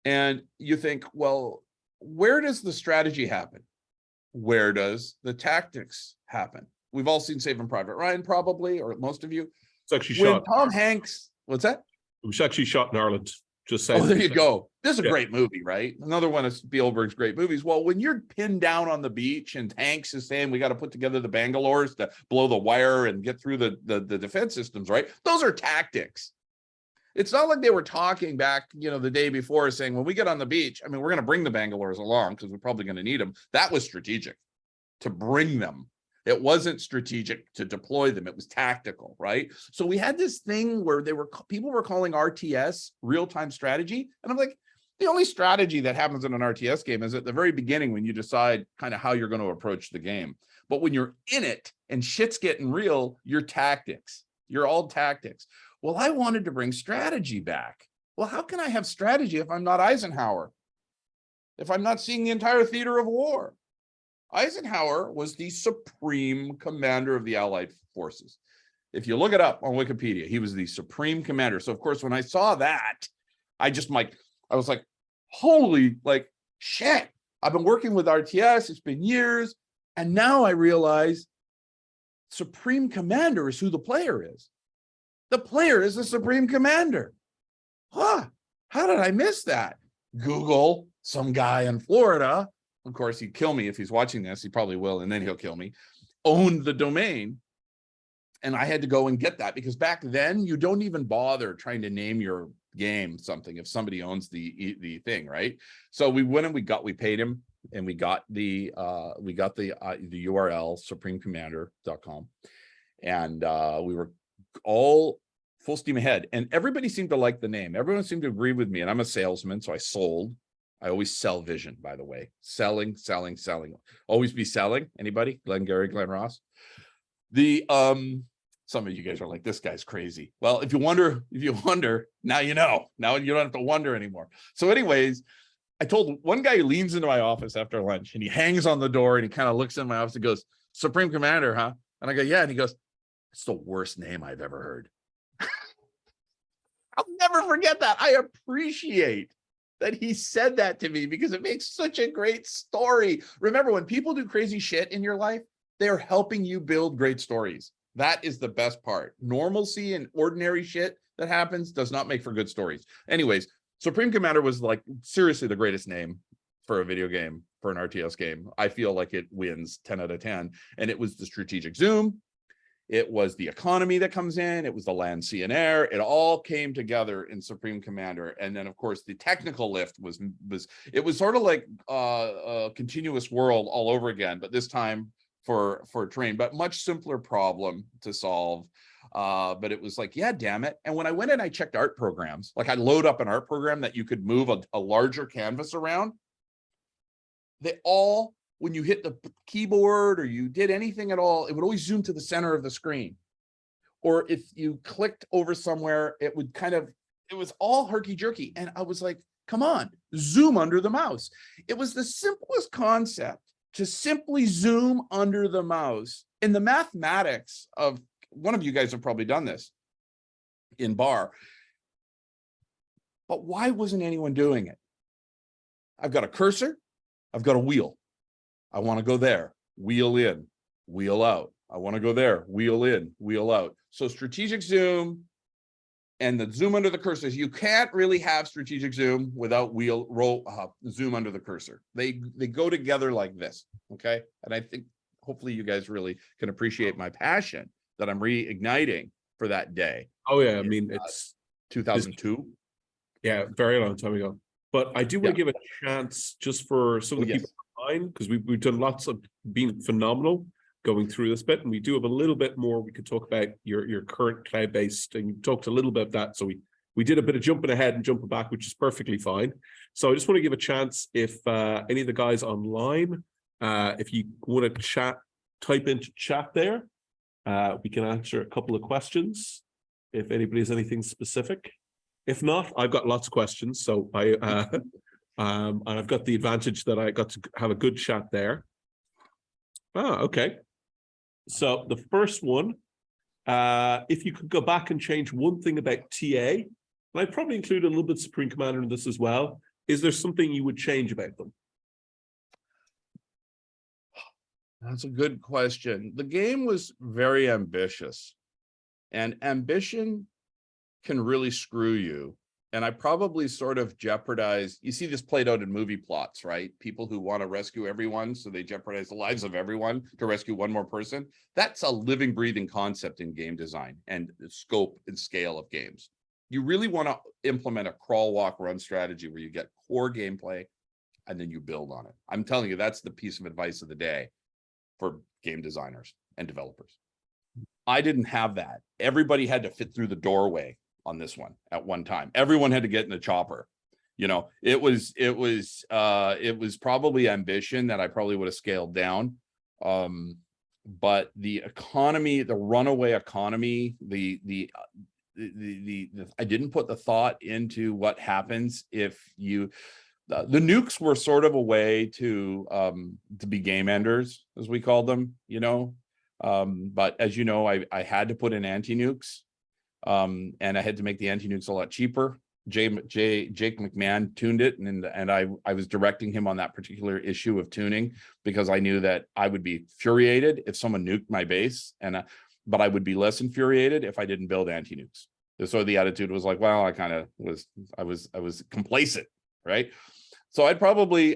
And you think, well, where does the strategy happen? Where does the tactics happen? We've all seen Saving Private Ryan, probably, or most of you. It's actually When shot. Tom Hanks, what's that? It was actually shot in Ireland. Just saying. Oh, there you go. This is a Yeah. great movie, right? Another one of Spielberg's great movies. Well, when you're pinned down on the beach and Hanks is saying we got to put together the Bangalores to blow the wire and get through the defense systems, right? Those are tactics. It's not like they were talking back, the day before saying, when we get on the beach, I mean, we're going to bring the Bangalores along because we're probably going to need them. That was strategic to bring them. It wasn't strategic to deploy them. It was tactical, right? So we had this thing where people were calling RTS real-time strategy. And I'm like, the only strategy that happens in an RTS game is at the very beginning when you decide kind of how you're going to approach the game. But when you're in it and shit's getting real, you're tactics. You're all tactics. Well, I wanted to bring strategy back. Well, how can I have strategy if I'm not Eisenhower? If I'm not seeing the entire theater of war? Eisenhower was the supreme commander of the Allied forces. If you look it up on Wikipedia, he was the supreme commander. So of course, when I saw that, I was like, holy, shit. I've been working with RTS. It's been years. And now I realize supreme commander is who the player is. The player is the supreme commander. Huh? How did I miss that? Google, some guy in Florida. Of course, he'd kill me if he's watching this. He probably will, and then he'll kill me. Owned the domain. And I had to go and get that because back then you don't even bother trying to name your game something if somebody owns the thing, right? So we went and we paid him and we got the URL supremecommander.com, and we were all full steam ahead. And everybody seemed to like the name. Everyone seemed to agree with me. And I'm a salesman, so I sold. I always sell vision, by the way. Selling. Always be selling. Anybody? Glengarry, Glen Ross. Some of you guys are like, this guy's crazy. Well, if you wonder, now you know. Now you don't have to wonder anymore. So anyways, I told one guy who leans into my office after lunch and he hangs on the door and he kind of looks in my office and goes, Supreme Commander, huh? And I go, yeah. And he goes, it's the worst name I've ever heard. I'll never forget that. I appreciate that he said that to me because it makes such a great story. Remember, when people do crazy shit in your life, they're helping you build great stories. That is the best part. Normalcy and ordinary shit that happens does not make for good stories. Anyways, Supreme Commander was seriously the greatest name for a video game, for an RTS game. I feel like it wins 10 out of 10. And it was the strategic zoom. It was the economy that comes in. It was the land, sea, and air. It all came together in Supreme Commander. And then, of course, the technical lift was sort of like a continuous world all over again, but this time for terrain, but much simpler problem to solve. But it was like, yeah, damn it. And when I went in, I checked art programs. I load up an art program that you could move a larger canvas around. They all, when you hit the keyboard or you did anything at all, it would always zoom to the center of the screen. Or if you clicked over somewhere, it was all herky-jerky. And I was like, come on, zoom under the mouse. It was the simplest concept to simply zoom under the mouse. In the mathematics of, one of you guys have probably done this in bar, but why wasn't anyone doing it? I've got a cursor, I've got a wheel. I want to go there, wheel in, wheel out. I want to go there, wheel in, wheel out. So strategic zoom and the zoom under the cursor. You can't really have strategic zoom without zoom under the cursor. They go together like this, okay? And I think hopefully you guys really can appreciate my passion that I'm reigniting for that day. Oh yeah, I mean, it's 2002. Yeah, very long time ago. But I do want to give a chance just for some of the people online, because we've done lots of being phenomenal going through this bit, and we do have a little bit more we could talk about your current cloud-based, and you talked a little bit about that. So we did a bit of jumping ahead and jumping back, which is perfectly fine. So I just want to give a chance if any of the guys online, if you want to chat, type into chat there. We can answer a couple of questions if anybody has anything specific. If not, I've got lots of questions. So and I've got the advantage that I got to have a good chat there. Okay. So the first one, if you could go back and change one thing about TA, and I'd probably include a little bit Supreme Commander in this as well, is there something you would change about them? That's a good question. The game was very ambitious, and ambition can really screw you And I probably sort of jeopardized, you see this played out in movie plots, right? People who want to rescue everyone, so they jeopardize the lives of everyone to rescue one more person. That's a living, breathing concept in game design and the scope and scale of games. You really want to implement a crawl, walk, run strategy where you get core gameplay and then you build on it. I'm telling you, that's the piece of advice of the day for game designers and developers. I didn't have that. Everybody had to fit through the doorway on this one at one time. Everyone had to get in the chopper. You know, it was probably ambition that I probably would have scaled down. But the economy, the runaway economy, I didn't put the thought into what happens if you, the nukes were sort of a way to be game enders, as we called them, you know. But as you know, I had to put in anti-nukes. And I had to make the anti-nukes a lot cheaper. Jake McMahon tuned it, and I was directing him on that particular issue of tuning because I knew that I would be infuriated if someone nuked my base, but I would be less infuriated if I didn't build anti-nukes. So the attitude was like, well, I was complacent, right? So I'd probably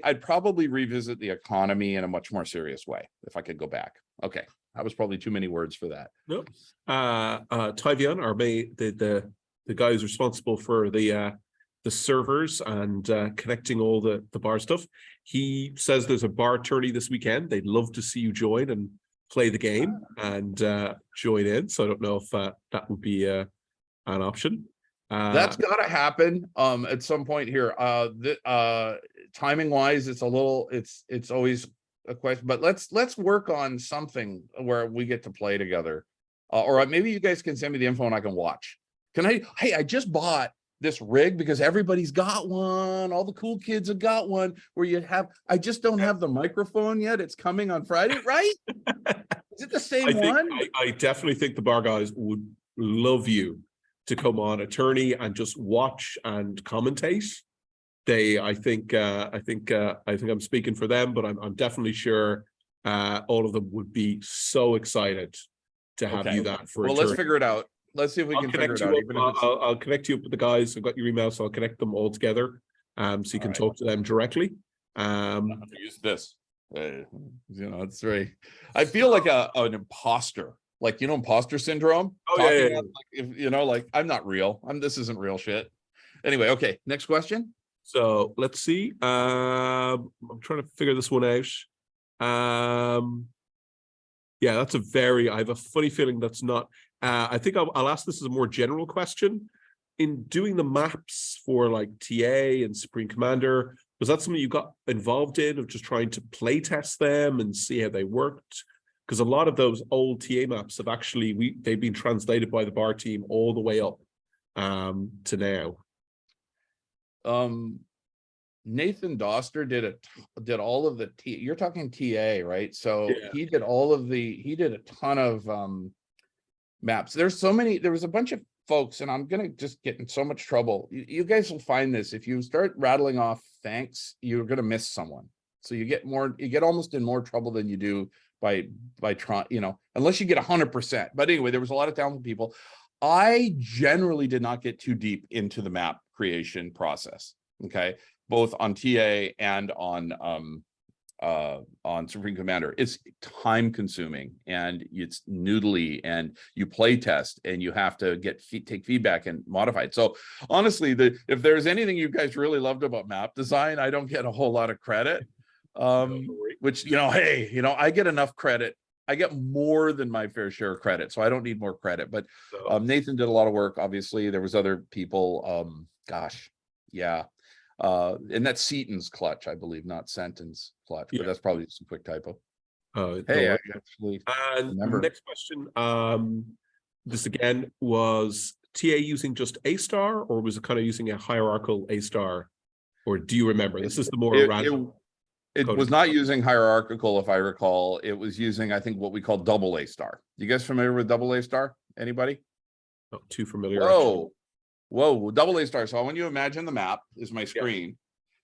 revisit the economy in a much more serious way if I could go back. Okay. That was probably too many words for that. No, Tyvion, the guy who's responsible for the servers and connecting all the bar stuff. He says there's a bar tourney this weekend. They'd love to see you join and play the game and join in. So I don't know if that would be an option. That's got to happen at some point here. Timing wise, it's always a question, but let's work on something where we get to play together, or maybe you guys can send me the info and I can watch. Hey, I just bought this rig because everybody's got one, all the cool kids have got one, I just don't have the microphone yet. It's coming on Friday, right? Is it the same one? I definitely think the bar guys would love you to come on a tourney and just watch and commentate. I think I'm speaking for them, but I'm definitely sure all of them would be so excited to have you that for. Well, let's figure it out. Let's see if we can figure it out. I'll connect you up with the guys. I've got your email, so I'll connect them all together, so you can talk to them directly. Use this. It's very. I feel like an imposter. Like, imposter syndrome. Oh yeah. Like I'm not real. This isn't real shit. Anyway, okay. Next question. So let's see. I'm trying to figure this one out. Yeah, I have a funny feeling that's not. I think I'll ask this as a more general question. In doing the maps for like TA and Supreme Commander, was that something you got involved in, of just trying to play test them and see how they worked? Because a lot of those old TA maps have they've been translated by the bar team all the way up to now. Nathan Doster did all of the you're talking TA, right? So yeah. He did a ton of maps. There was a bunch of folks, and I'm gonna just get in so much trouble. You guys will find this if you start rattling off thanks, you're gonna miss someone. So you get almost in more trouble than you do by trying, unless you get 100%. But anyway, there was a lot of talented people. I generally did not get too deep into the map creation process. Okay, both on TA and on Supreme Commander. It's time consuming and it's noodly, and you play test and you have to take feedback and modify it. So honestly, if there's anything you guys really loved about map design, I don't get a whole lot of credit. Which, hey, I get enough credit. I get more than my fair share of credit, so I don't need more credit. But Nathan did a lot of work. Obviously, there was other people. Yeah. And that's Seaton's clutch, I believe, not Senton's clutch, but that's probably just a quick typo. Hey, I actually remember. Next question. This again, was TA using just A star, or was it kind of using a hierarchical A star? Or do you remember? This is the more random. It was not using hierarchical, if I recall. It was using, I think, what we call double A star. You guys familiar with double A star? Anybody? Not too familiar. Whoa, double A star. So when you imagine the map is my screen,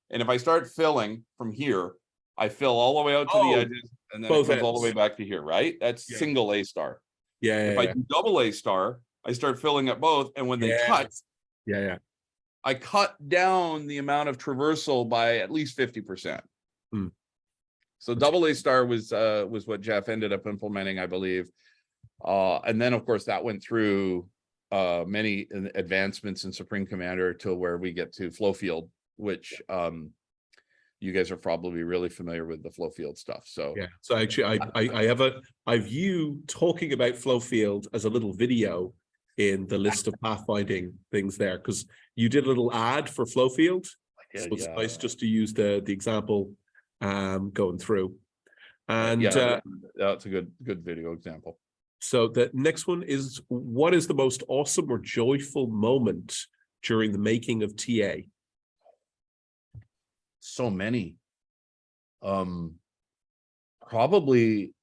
and if I start filling from here, I fill all the way out to the edges, and then it comes all the way back to here, right? That's single A star. If I do double A star, I start filling at both, and when they touch, I cut down the amount of traversal by at least 50%. Hmm. So AA star was what Jeff ended up implementing, I believe. And then of course that went through many advancements in Supreme Commander to where we get to flow field, which you guys are probably really familiar with the flow field stuff. So yeah, so actually I view talking about flow field as a little video in the list of pathfinding things there, because you did a little ad for flow field. So it's nice just to use the example going through. And that's a good video example. So the next one is, what is the most awesome or joyful moment during the making of TA? So many. Probably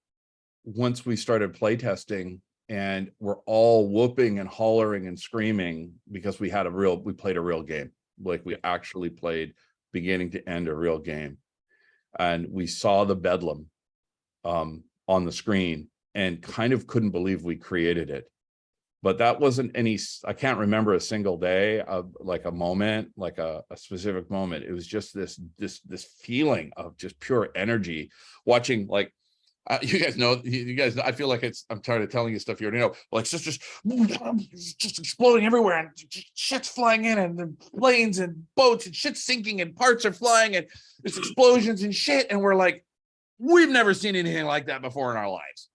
once we started playtesting and we're all whooping and hollering and screaming because we played a real game. Like we actually played beginning to end a real game. And we saw the bedlam on the screen and kind of couldn't believe we created it. But that wasn't I can't remember a single day of like a moment, like a specific moment. It was just this feeling of just pure energy watching, like, you guys know, I feel like I'm tired of telling you stuff you already know. Like it's just exploding everywhere and shit's flying in and planes and boats and shit's sinking and parts are flying and there's explosions and shit. And we're like, we've never seen anything like that before in our lives.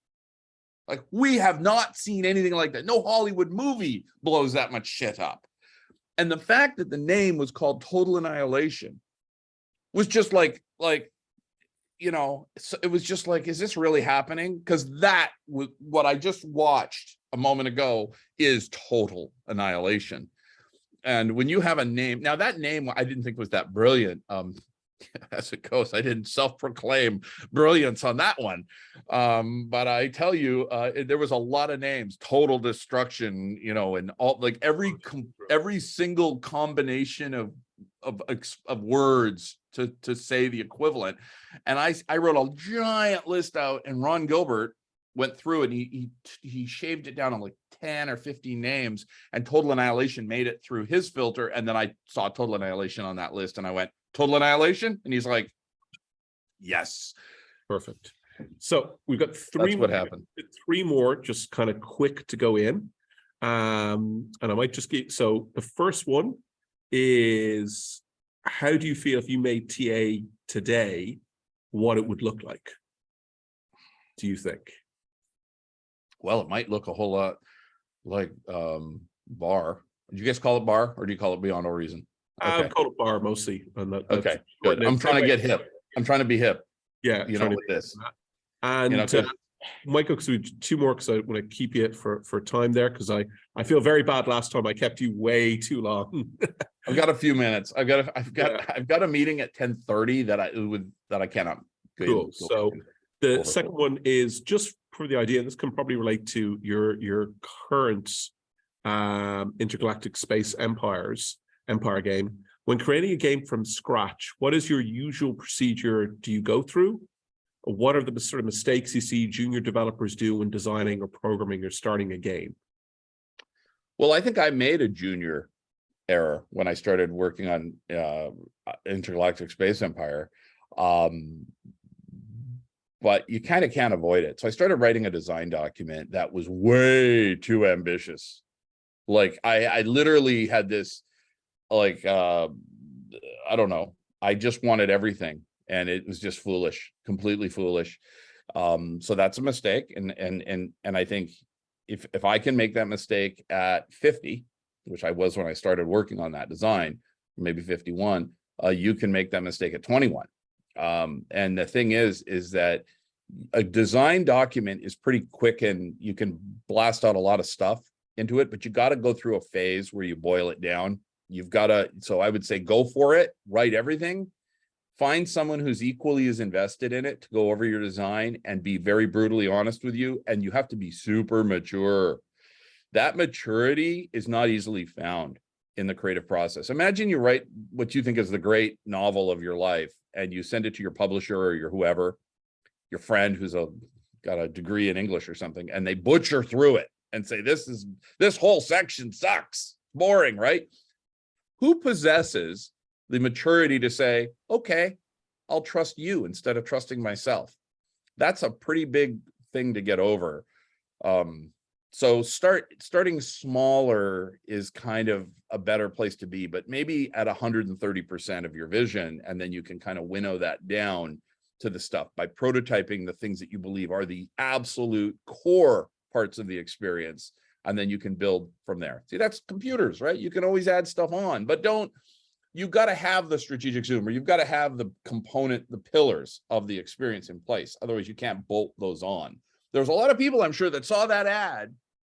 Like we have not seen anything like that. No Hollywood movie blows that much shit up. And the fact that the name was called Total Annihilation was just like, you know, it was just like, is this really happening? Because that was what I just watched a moment ago is Total Annihilation. And when you have a name, now that name I didn't think was that brilliant. As it goes, I didn't self-proclaim brilliance on that one. But I tell you, there was a lot of names, Total Destruction, you know, and all, like every single combination of words to say the equivalent. And I wrote a giant list out, and Ron Gilbert went through and he shaved it down to like 10 or 15 names, and Total Annihilation made it through his filter. And then I saw Total Annihilation on that list and I went, Total Annihilation? And he's like, yes. Perfect. So we've got That's what happened. Three more, just kind of quick to go in. And I might just get, so the first one is, how do you feel if you made TA today, what it would look like? Do you think? Well, it might look a whole lot like Bar. Do you guys call it Bar, or do you call it Beyond All Reason? Okay. I call it Bar mostly. And okay, good. I'm trying to get hip. I'm trying to be hip. Yeah, you know, with this. And you know, Michael, because we two more, because I want to keep you for time there, because I feel very bad last time I kept you way too long. I've got a few minutes. I've got a meeting at 10:30 that I cannot. Cool. So the second one is just for the idea, and this can probably relate to your current intergalactic space empire game. When creating a game from scratch, what is your usual procedure do you go through? What are the sort of mistakes you see junior developers do when designing or programming or starting a game? Well, I think I made a junior error when I started working on Intergalactic Space Empire. But you kind of can't avoid it. So I started writing a design document that was way too ambitious. Like I literally had this, like, I don't know. I just wanted everything. And it was just foolish, completely foolish. So that's a mistake. And I think if I can make that mistake at 50, which I was when I started working on that design, maybe 51, you can make that mistake at 21. And the thing is that a design document is pretty quick and you can blast out a lot of stuff into it, but you got to go through a phase where you boil it down. You've got to, so I would say go for it, write everything. Find someone who's equally as invested in it to go over your design and be very brutally honest with you. And you have to be super mature. That maturity is not easily found in the creative process. Imagine you write what you think is the great novel of your life and you send it to your publisher or your whoever, your friend who's got a degree in English or something, and they butcher through it and say, this whole section sucks, boring, right? who possesses the maturity to say, okay, I'll trust you instead of trusting myself? That's a pretty big thing to get over. So starting smaller is kind of a better place to be, but maybe at 130% of your vision, and then you can kind of winnow that down to the stuff by prototyping the things that you believe are the absolute core parts of the experience, and then you can build from there. See, that's computers, right? You can always add stuff on, but you've got to have the strategic zoom, or you've got to have the component, the pillars of the experience in place. Otherwise, you can't bolt those on. There's a lot of people, I'm sure, that saw that ad,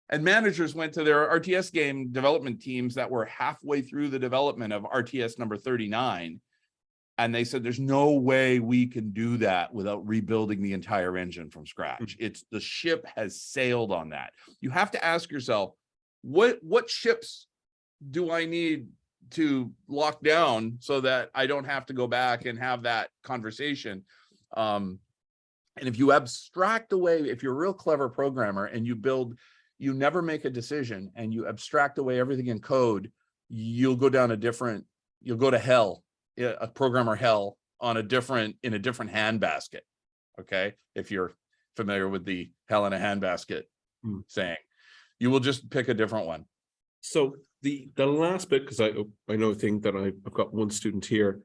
and managers went to their RTS game development teams that were halfway through the development of RTS number 39. And they said, there's no way we can do that without rebuilding the entire engine from scratch. The ship has sailed on that. You have to ask yourself, what ships do I need to lock down so that I don't have to go back and have that conversation? And if you abstract away, if you're a real clever programmer and you never make a decision and you abstract away everything in code, you'll go to hell, a programmer hell in a different handbasket. Okay. If you're familiar with the hell in a handbasket saying, you will just pick a different one. So the last bit, because I know a thing that I've got one student here,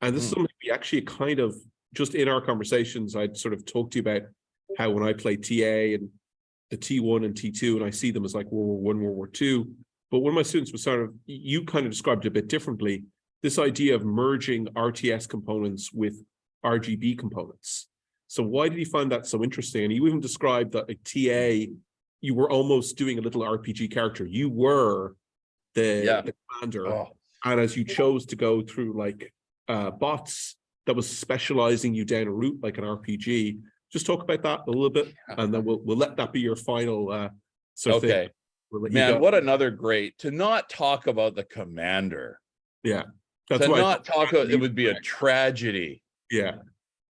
and this is something we actually kind of, just in our conversations, I'd sort of talked to you about how when I play TA and the T1 and T2, and I see them as like World War I, World War II, but one of my students was sort of, you kind of described it a bit differently, this idea of merging RTS components with RGB components. So why did you find that so interesting? And you even described that like TA, you were almost doing a little RPG character. You were the commander, and as you chose to go through like bots, that was specializing you down a route like an RPG. Just talk about that a little bit, and then we'll let that be your final sort of thing. We'll Man, what another great, to not talk about the commander. Yeah. That's to why not talk about it would be a tragedy. Yeah.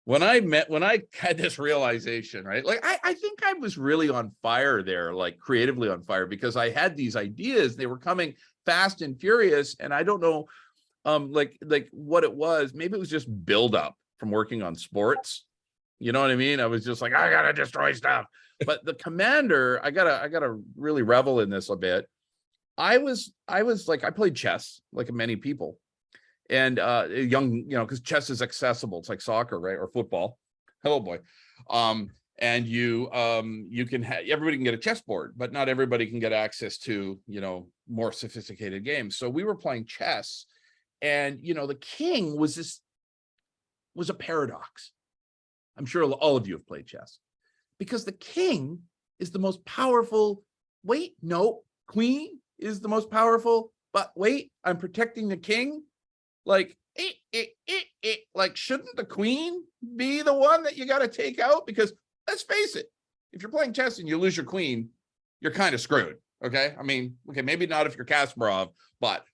When I had this realization, right? Like I think I was really on fire there, like creatively on fire, because I had these ideas, they were coming fast and furious, and I don't know like what it was. Maybe it was just buildup from working on sports. You know what I mean? I was just like, I gotta destroy stuff. But the commander, I gotta really revel in this a bit. I was like, I played chess like many people, and young, because chess is accessible. It's like soccer, right? Or football. Oh boy. And you can everybody can get a chessboard, but not everybody can get access to, more sophisticated games. So we were playing chess, and the king was a paradox. I'm sure all of you have played chess, because the king is the most powerful. Wait, no, queen is the most powerful, but wait, I'm protecting the king. Like, like, shouldn't the queen be the one that you got to take out? Because let's face it, if you're playing chess and you lose your queen, you're kind of screwed. Okay. I mean, okay, maybe not if you're Kasparov, but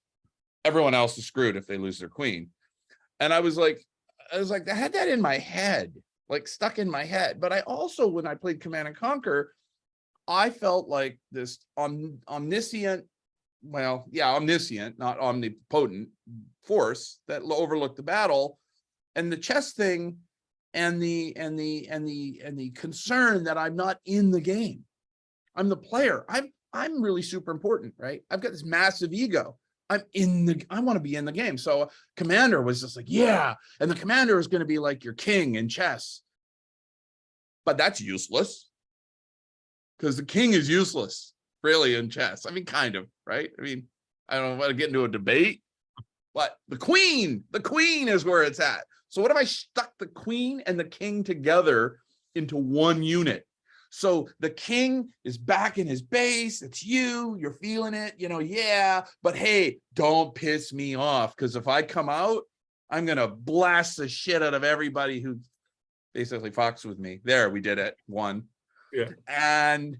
everyone else is screwed if they lose their queen. And I was like, I had that in my head, like stuck in my head. But I also, when I played Command and Conquer, I felt like this omniscient, not omnipotent force that overlooked the battle, and the chess thing, and the concern that I'm not in the game. I'm the player. I'm really super important, right? I've got this massive ego. I want to be in the game. So commander was just like, yeah. And the commander is going to be like your king in chess. But that's useless, because the king is useless really in chess. I mean, kind of, right? I mean, I don't want to get into a debate, but the queen is where it's at. So what if I stuck the queen and the king together into one unit? So the king is back in his base. It's you're feeling it, yeah. But hey, don't piss me off, because if I come out, I'm going to blast the shit out of everybody who basically fucks with me. There, we did it. One. Yeah. And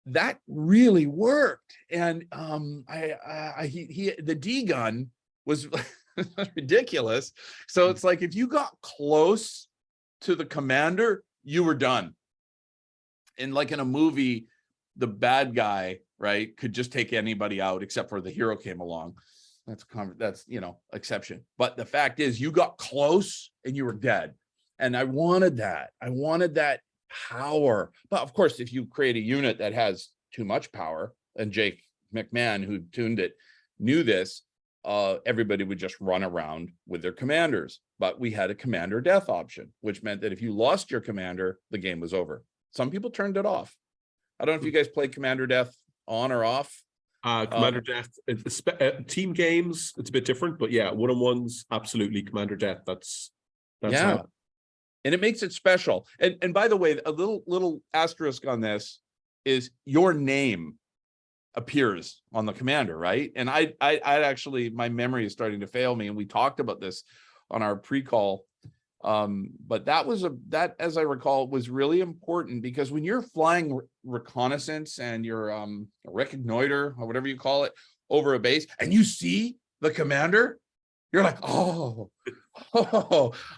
that really worked. And the D gun was ridiculous. So it's like, if you got close to the commander, you were done. And like in a movie, the bad guy, right, could just take anybody out except for the hero came along. That's exception. But the fact is, you got close and you were dead. And I wanted that. I wanted that power. But of course, if you create a unit that has too much power, and Jake McMahon, who tuned it, knew this, everybody would just run around with their commanders. But we had a commander death option, which meant that if you lost your commander, the game was over. Some people turned it off. I don't know if you guys play commander death on or off. Commander death, team games, it's a bit different, but yeah, one-on-ones, absolutely. Commander death, that's yeah. how. And it makes it special. And by the way, a little asterisk on this is your name appears on the commander, right? And I actually, my memory is starting to fail me, and we talked about this on our pre-call. But that, as I recall, was really important, because when you're flying reconnaissance and you're reconnoiter or whatever you call it over a base, and you see the commander, you're like, oh,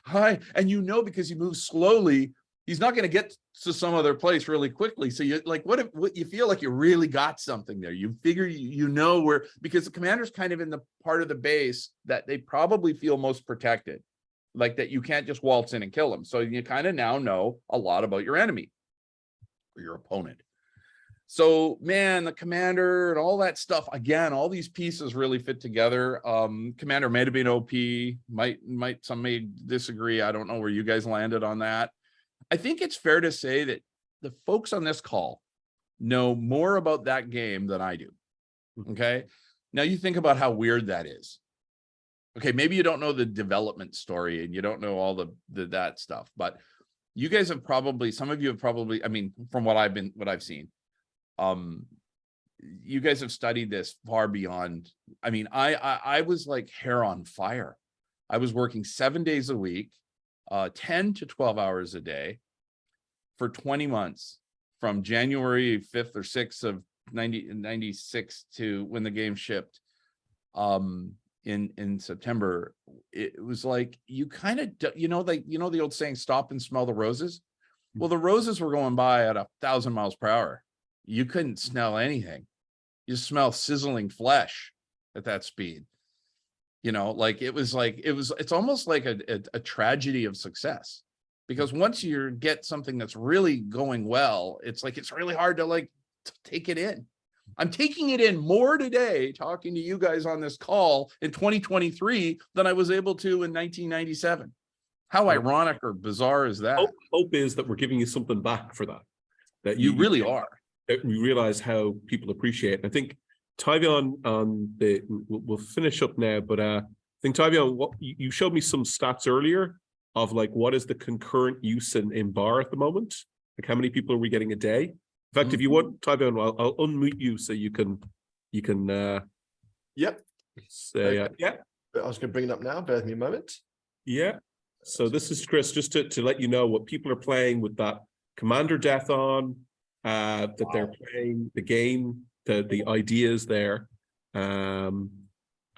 hi. And because he moves slowly, he's not going to get to some other place really quickly. So you like, what you feel like you really got something there. You figure where, because the commander's kind of in the part of the base that they probably feel most protected, like that you can't just waltz in and kill them. So you kind of now know a lot about your enemy or your opponent. So man, the commander and all that stuff, again, all these pieces really fit together. Commander may have been OP, some may disagree. I don't know where you guys landed on that. I think it's fair to say that the folks on this call know more about that game than I do. Okay. Now you think about how weird that is. Okay, maybe you don't know the development story and you don't know all that stuff, but you guys have probably, some of you have probably, I mean, from what I've seen, you guys have studied this far beyond. I mean, I was like hair on fire. I was working 7 days a week, 10 to 12 hours a day for 20 months, from January 5th or 6th of 96 to when the game shipped. In September. It was like, you kind of, the old saying, stop and smell the roses. Well, the roses were going by at 1,000 miles per hour. You couldn't smell anything. You smell sizzling flesh at that speed. It's almost like a tragedy of success, because once you get something that's really going well, it's like, it's really hard to take it in. I'm taking it in more today, talking to you guys on this call in 2023 than I was able to in 1997. How ironic or bizarre is that? Hope is that we're giving you something back for that. That you really are. That we realize how people appreciate it. I think Tavion we'll finish up now, but I think Tavion, what you showed me some stats earlier of what is the concurrent use in bar at the moment? Like how many people are we getting a day? In fact, if you want, Tavion, I'll unmute you so you can. Yep. Say yeah. I was going to bring it up now. Bear with me a moment. Yeah. So this is Chris, just to let you know what people are playing with that commander death on. That they're playing the game, the ideas there, and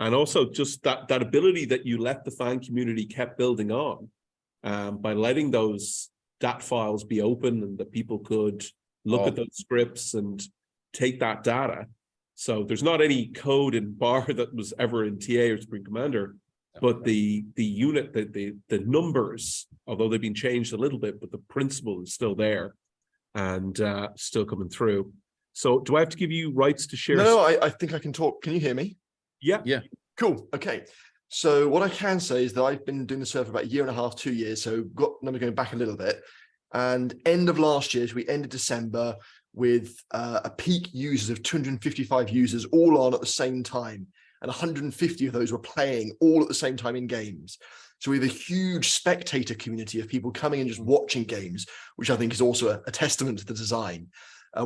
also just that ability that you let the fan community kept building on, by letting those DAT files be open and that people could look at those scripts and take that data. So there's not any code in bar that was ever in TA or Supreme Commander, but the unit, the numbers, although they've been changed a little bit, but the principle is still there and still coming through. So do I have to give you rights to share? No, I think I can talk. Can you hear me? Yeah. Yeah. Cool. Okay. So what I can say is that I've been doing the server for about 1.5 years, 2 years. So got number going back a little bit. And end of last year, so we ended December with a peak users of 255 users all on at the same time. And 150 of those were playing all at the same time in games. So we have a huge spectator community of people coming and just watching games, which I think is also a testament to the design.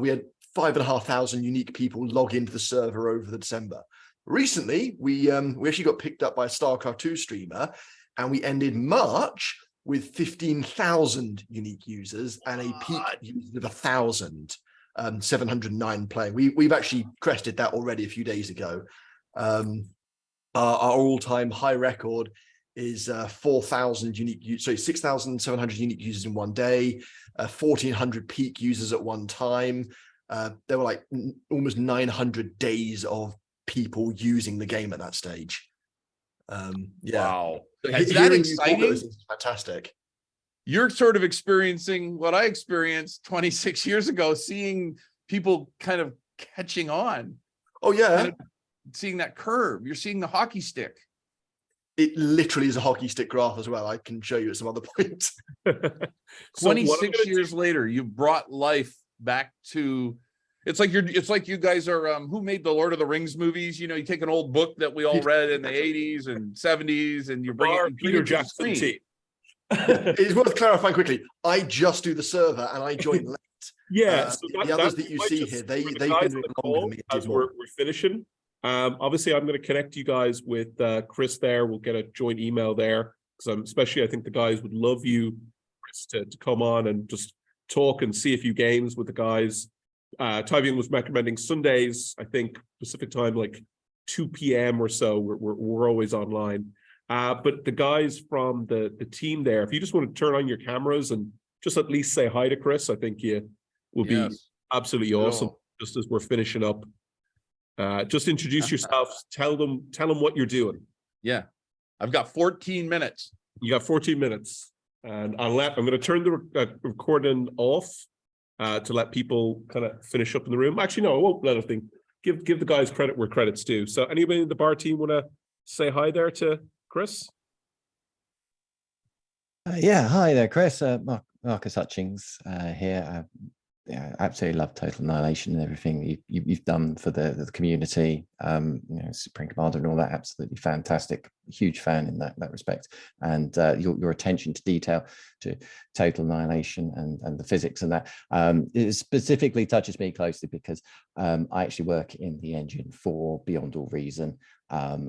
We had 5,500 unique people log into the server over the December. Recently, we actually got picked up by a StarCraft 2 streamer, and we ended March with 15,000 unique users and a peak users of 1,709 playing. We've actually crested that already a few days ago. Our all-time high record is 4,000 unique users, sorry, 6,700 unique users in one day, 1,400 peak users at one time. there were like almost 900 days of people using the game at that stage. Wow. So Is that hearing you talk about exciting? this is fantastic. You're sort of experiencing what I experienced 26 years ago, seeing people kind of catching on, Oh yeah, kind of seeing that curve. You're seeing the hockey stick. it literally is a hockey stick graph as well. I can show you at some other point. So what I'm 26 gonna years later, you've brought life back to. It's like you guys are who made the Lord of the Rings movies. You know, you take an old book that we all read in the 80s and 70s and you bring it, Peter to the Jackson screen. team. It's worth clarifying quickly. I just do the server and I joined late. Yeah, so The others that we you might see just- here, for they've the been guys doing on the it longer than call, me. It did as more. we're finishing. Obviously, I'm going to connect you guys with Chris there. We'll get a joint email there because especially I think the guys would love you, Chris, to come on and just talk and see a few games with the guys. Tyvian was recommending Sundays, I think Pacific time, like 2 p.m. or so. We're always online. But the guys from the team there, if you just want to turn on your cameras and just at least say hi to Chris, I think you will be absolutely awesome. Just as we're finishing up, just introduce yourself. Tell them what you're doing. Yeah, I've got 14 minutes. You got 14 minutes, and I'm going to turn the recording off to let people kind of finish up in the room. Actually, no, I won't let anything. Give the guys credit where credit's due. So, anybody in the bar team want to say hi there to Chris? Yeah, hi there, Chris. Marcus Hutchings here. Yeah, I absolutely love Total Annihilation and everything you've done for the community. Supreme Commander and all that, absolutely fantastic. Huge fan in that respect. And your attention to detail to Total Annihilation and the physics and that it specifically touches me closely because I actually work in the engine for Beyond All Reason,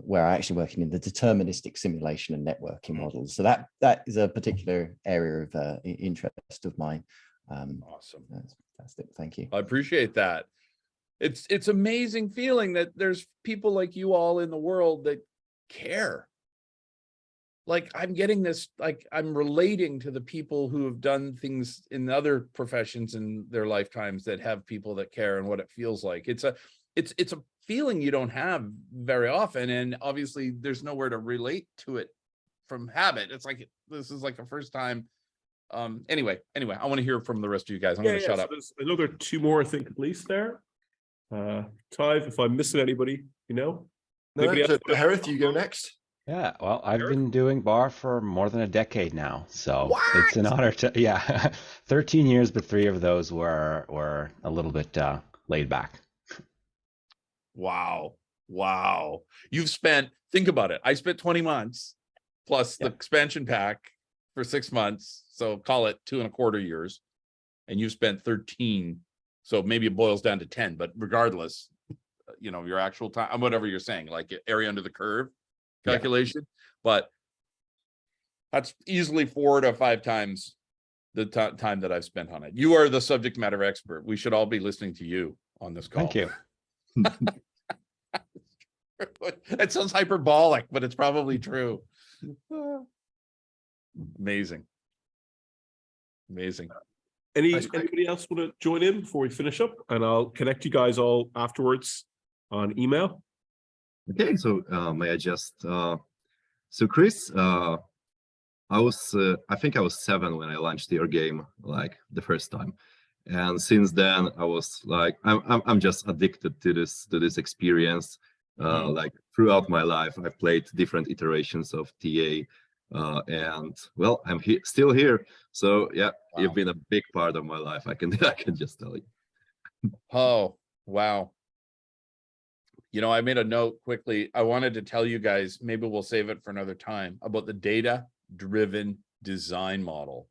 where I actually working in the deterministic simulation and networking models. So that is a particular area of interest of mine. Awesome. That's fantastic. Thank you. I appreciate that. It's amazing feeling that there's people like you all in the world that care. Like I'm getting this, like I'm relating to the people who have done things in other professions in their lifetimes that have people that care and what it feels like. It's a feeling you don't have very often. And obviously there's nowhere to relate to it from habit. It's like, this is like a first time. Anyway, I want to hear from the rest of you guys. I'm going to shut up. There's another 2 more, I think, at least there. Tive, if I'm missing anybody, No, so Herith, you go next. Yeah, well, I've been doing bar for more than a decade now, so it's an honor to 13 years, but 3 of those were a little bit laid back. Wow. Think about it. I spent 20 months plus the expansion pack for 6 months. So call it 2.25 years, and you've spent 13. So maybe it boils down to 10, but regardless, your actual time, whatever you're saying, like area under the curve calculation, but that's easily 4 to 5 times the time that I've spent on it. You are the subject matter expert. We should all be listening to you on this call. Thank you. It sounds hyperbolic, but it's probably true. Amazing. Anybody else want to join in before we finish up? And I'll connect you guys all afterwards on email. Okay, so may I just so Chris, I think I was 7 when I launched your game, like the first time, and since then I was like I'm just addicted to this experience. Like throughout my life I've played different iterations of TA, and well, I'm still here. So yeah, you've been a big part of my life. I can just tell you. Oh wow. I made a note quickly. I wanted to tell you guys, maybe we'll save it for another time, about the data-driven design model.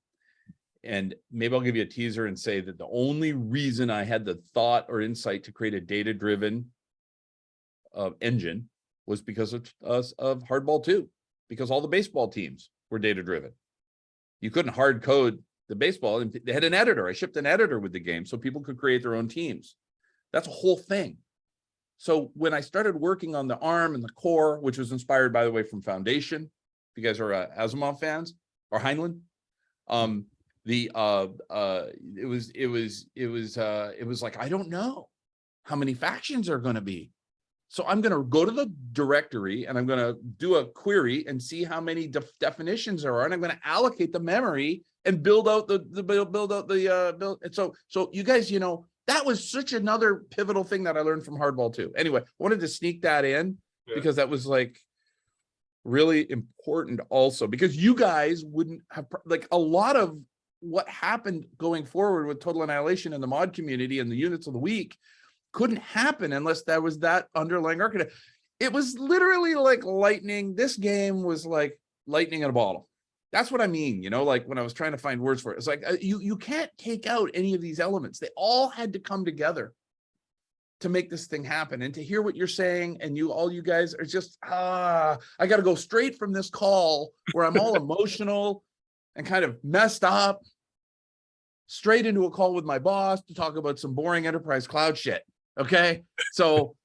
And maybe I'll give you a teaser and say that the only reason I had the thought or insight to create a data-driven engine was because of Hardball 2, because all the baseball teams were data-driven. You couldn't hard code the baseball, and they had an editor. I shipped an editor with the game so people could create their own teams. That's a whole thing. So when I started working on the ARM and the core, which was inspired, by the way, from Foundation, if you guys are Asimov fans, or Heinlein, it was like, I don't know how many factions are going to be. So I'm going to go to the directory and I'm going to do a query and see how many definitions there are. And I'm going to allocate the memory and build out the build. And so you guys, you know, that was such another pivotal thing that I learned from Hardball too. Anyway, I wanted to sneak that in because that was like really important also, because you guys wouldn't have, like, a lot of what happened going forward with Total Annihilation and the mod community and the units of the week couldn't happen unless there was that underlying architect. It was literally like lightning. This game was like lightning in a bottle. That's what I mean, you know, like when I was trying to find words for it, it's like you can't take out any of these elements. They all had to come together to make this thing happen. And to hear what you're saying, and all you guys are just, I got to go straight from this call where I'm all emotional and kind of messed up, straight into a call with my boss to talk about some boring enterprise cloud shit. Okay. So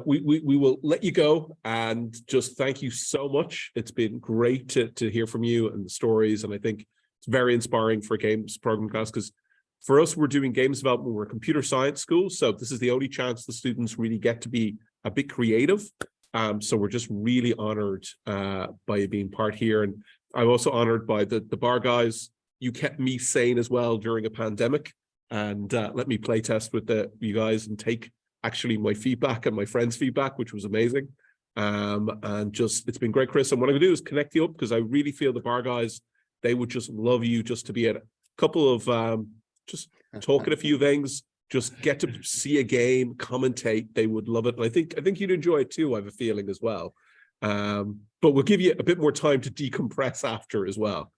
we will let you go, and just thank you so much. It's been great to hear from you and the stories. And I think it's very inspiring for games program class, because for us, we're doing games development. We're a computer science school. So this is the only chance the students really get to be a bit creative. So we're just really honored by being part here. And I'm also honored by the bar guys. You kept me sane as well during a pandemic, and let me play test with you guys and take actually my feedback and my friends' feedback, which was amazing. And just, it's been great, Chris. And what I'm gonna do is connect you up, because I really feel the bar guys, they would just love you just to be at a couple of just talking a few things, just get to see a game, commentate. They would love it. And I think you'd enjoy it too, I have a feeling as well. But we'll give you a bit more time to decompress after as well.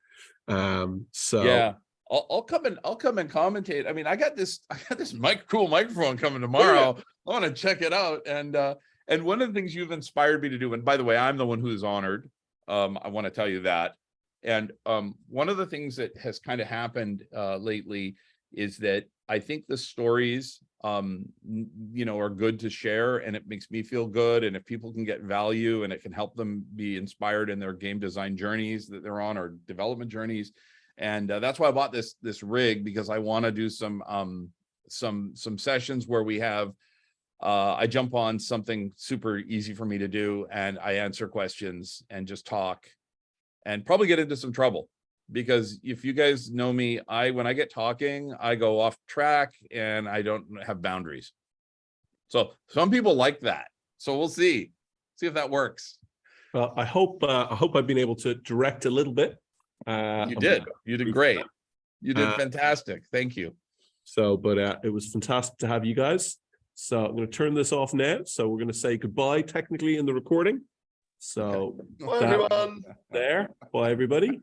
So yeah, I'll come and commentate. I mean, I got this cool microphone coming tomorrow. Yeah. I want to check it out. And one of the things you've inspired me to do, and by the way, I'm the one who's honored. I want to tell you that. And one of the things that has kind of happened lately is that I think the stories, you know, are good to share, and it makes me feel good. And if people can get value and it can help them be inspired in their game design journeys that they're on, or development journeys. And that's why I bought this rig, because I want to do some sessions where we have, I jump on something super easy for me to do, and I answer questions and just talk, and probably get into some trouble. Because if you guys know me, when I get talking, I go off track and I don't have boundaries. So some people like that. So we'll see if that works. well, I hope I've been able to direct a little bit. You did great. You did fantastic. Thank you. So, but it was fantastic to have you guys. So I'm going to turn this off now. So we're going to say goodbye technically in the recording. So Bye, everyone. Bye, everybody.